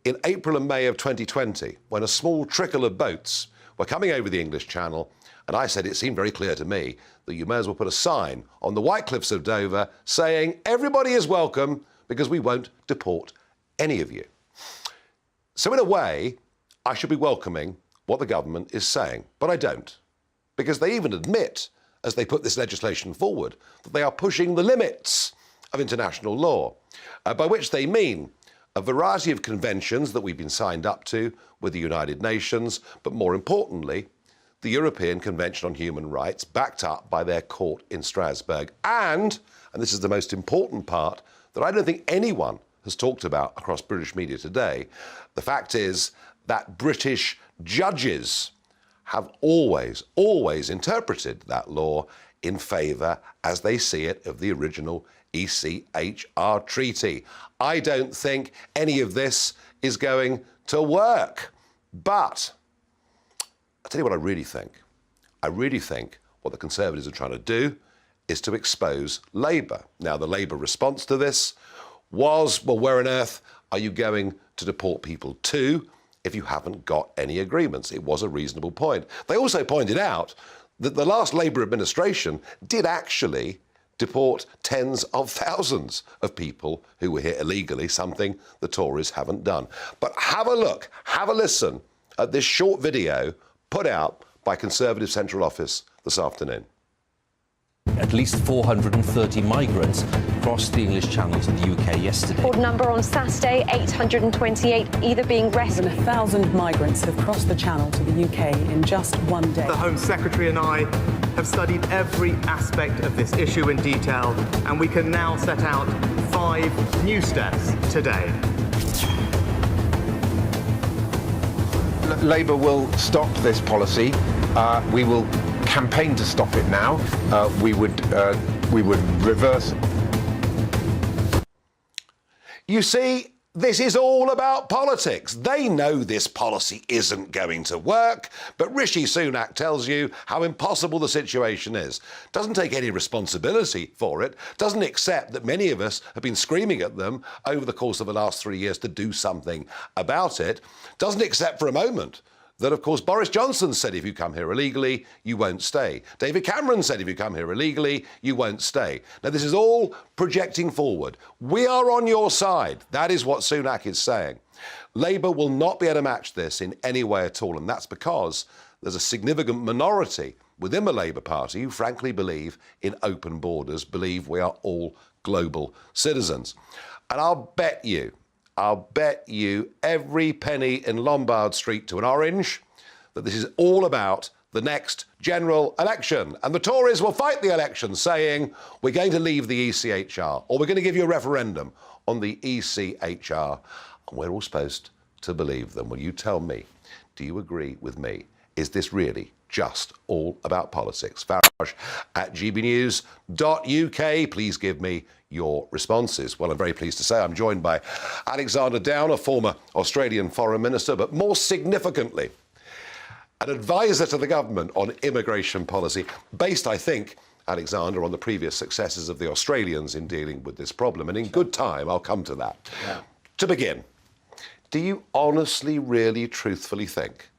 Speaker 13: in April and May of 2020 when a small trickle of boats were coming over the English Channel, and I said it seemed very clear to me that you may as well put a sign on the White Cliffs of Dover saying everybody is welcome because we won't deport any of you. So in a way, I should be welcoming what the government is saying, but I don't, because they even admit, as they put this legislation forward, that they are pushing the limits of international law, by which they mean a variety of conventions that we've been signed up to with the United Nations, but more importantly, the European Convention on Human Rights, backed up by their court in Strasbourg. And this is the most important part that I don't think anyone has talked about across British media today, the fact is that British judges have always interpreted that law in favour, as they see it, of the original ECHR treaty. I don't think any of this is going to work. But I'll tell you what I really think. I really think what the Conservatives are trying to do is to expose Labour. Now, the Labour response to this was, well, where on earth are you going to deport people to if you haven't got any agreements? It was a reasonable point. They also pointed out that the last Labour administration did actually deport tens of thousands of people who were here illegally, something the Tories haven't done. But have a look, have a listen at this short video put out by Conservative Central Office this afternoon.
Speaker 8: At least 430 migrants crossed the English Channel to the UK yesterday.
Speaker 15: Record number on Saturday, 828 either being rescued.
Speaker 9: More than 1,000 migrants have crossed the Channel to the UK in just one day.
Speaker 11: The Home Secretary and I have studied every aspect of this issue in detail, and we can now set out 5 new steps today.
Speaker 21: Labour will stop this policy. We will campaign to stop it now. We would reverse.
Speaker 13: You see, this is all about politics. They know this policy isn't going to work, but Rishi Sunak tells you how impossible the situation is. Doesn't take any responsibility for it, doesn't accept that many of us have been screaming at them over the course of the last 3 years to do something about it, doesn't accept for a moment that, of course, Boris Johnson said if you come here illegally, you won't stay. David Cameron said if you come here illegally, you won't stay. Now, this is all projecting forward. We are on your side. That is what Sunak is saying. Labour will not be able to match this in any way at all, and that's because there's a significant minority within the Labour Party who frankly believe in open borders, believe we are all global citizens. And I'll bet you every penny in Lombard Street to an orange that this is all about the next general election. And the Tories will fight the election saying, we're going to leave the ECHR, or we're going to give you a referendum on the ECHR. And we're all supposed to believe them. Will you tell me, do you agree with me? Is this really just all about politics? Farage at gbnews.uk. Please give me your responses. Well, I'm very pleased to say I'm joined by Alexander Down, a former Australian Foreign Minister, but more significantly, an advisor to the government on immigration policy, based, I think, Alexander, on the previous successes of the Australians in dealing with this problem. And in good time, I'll come to that. Yeah. To begin, do you honestly, really, truthfully think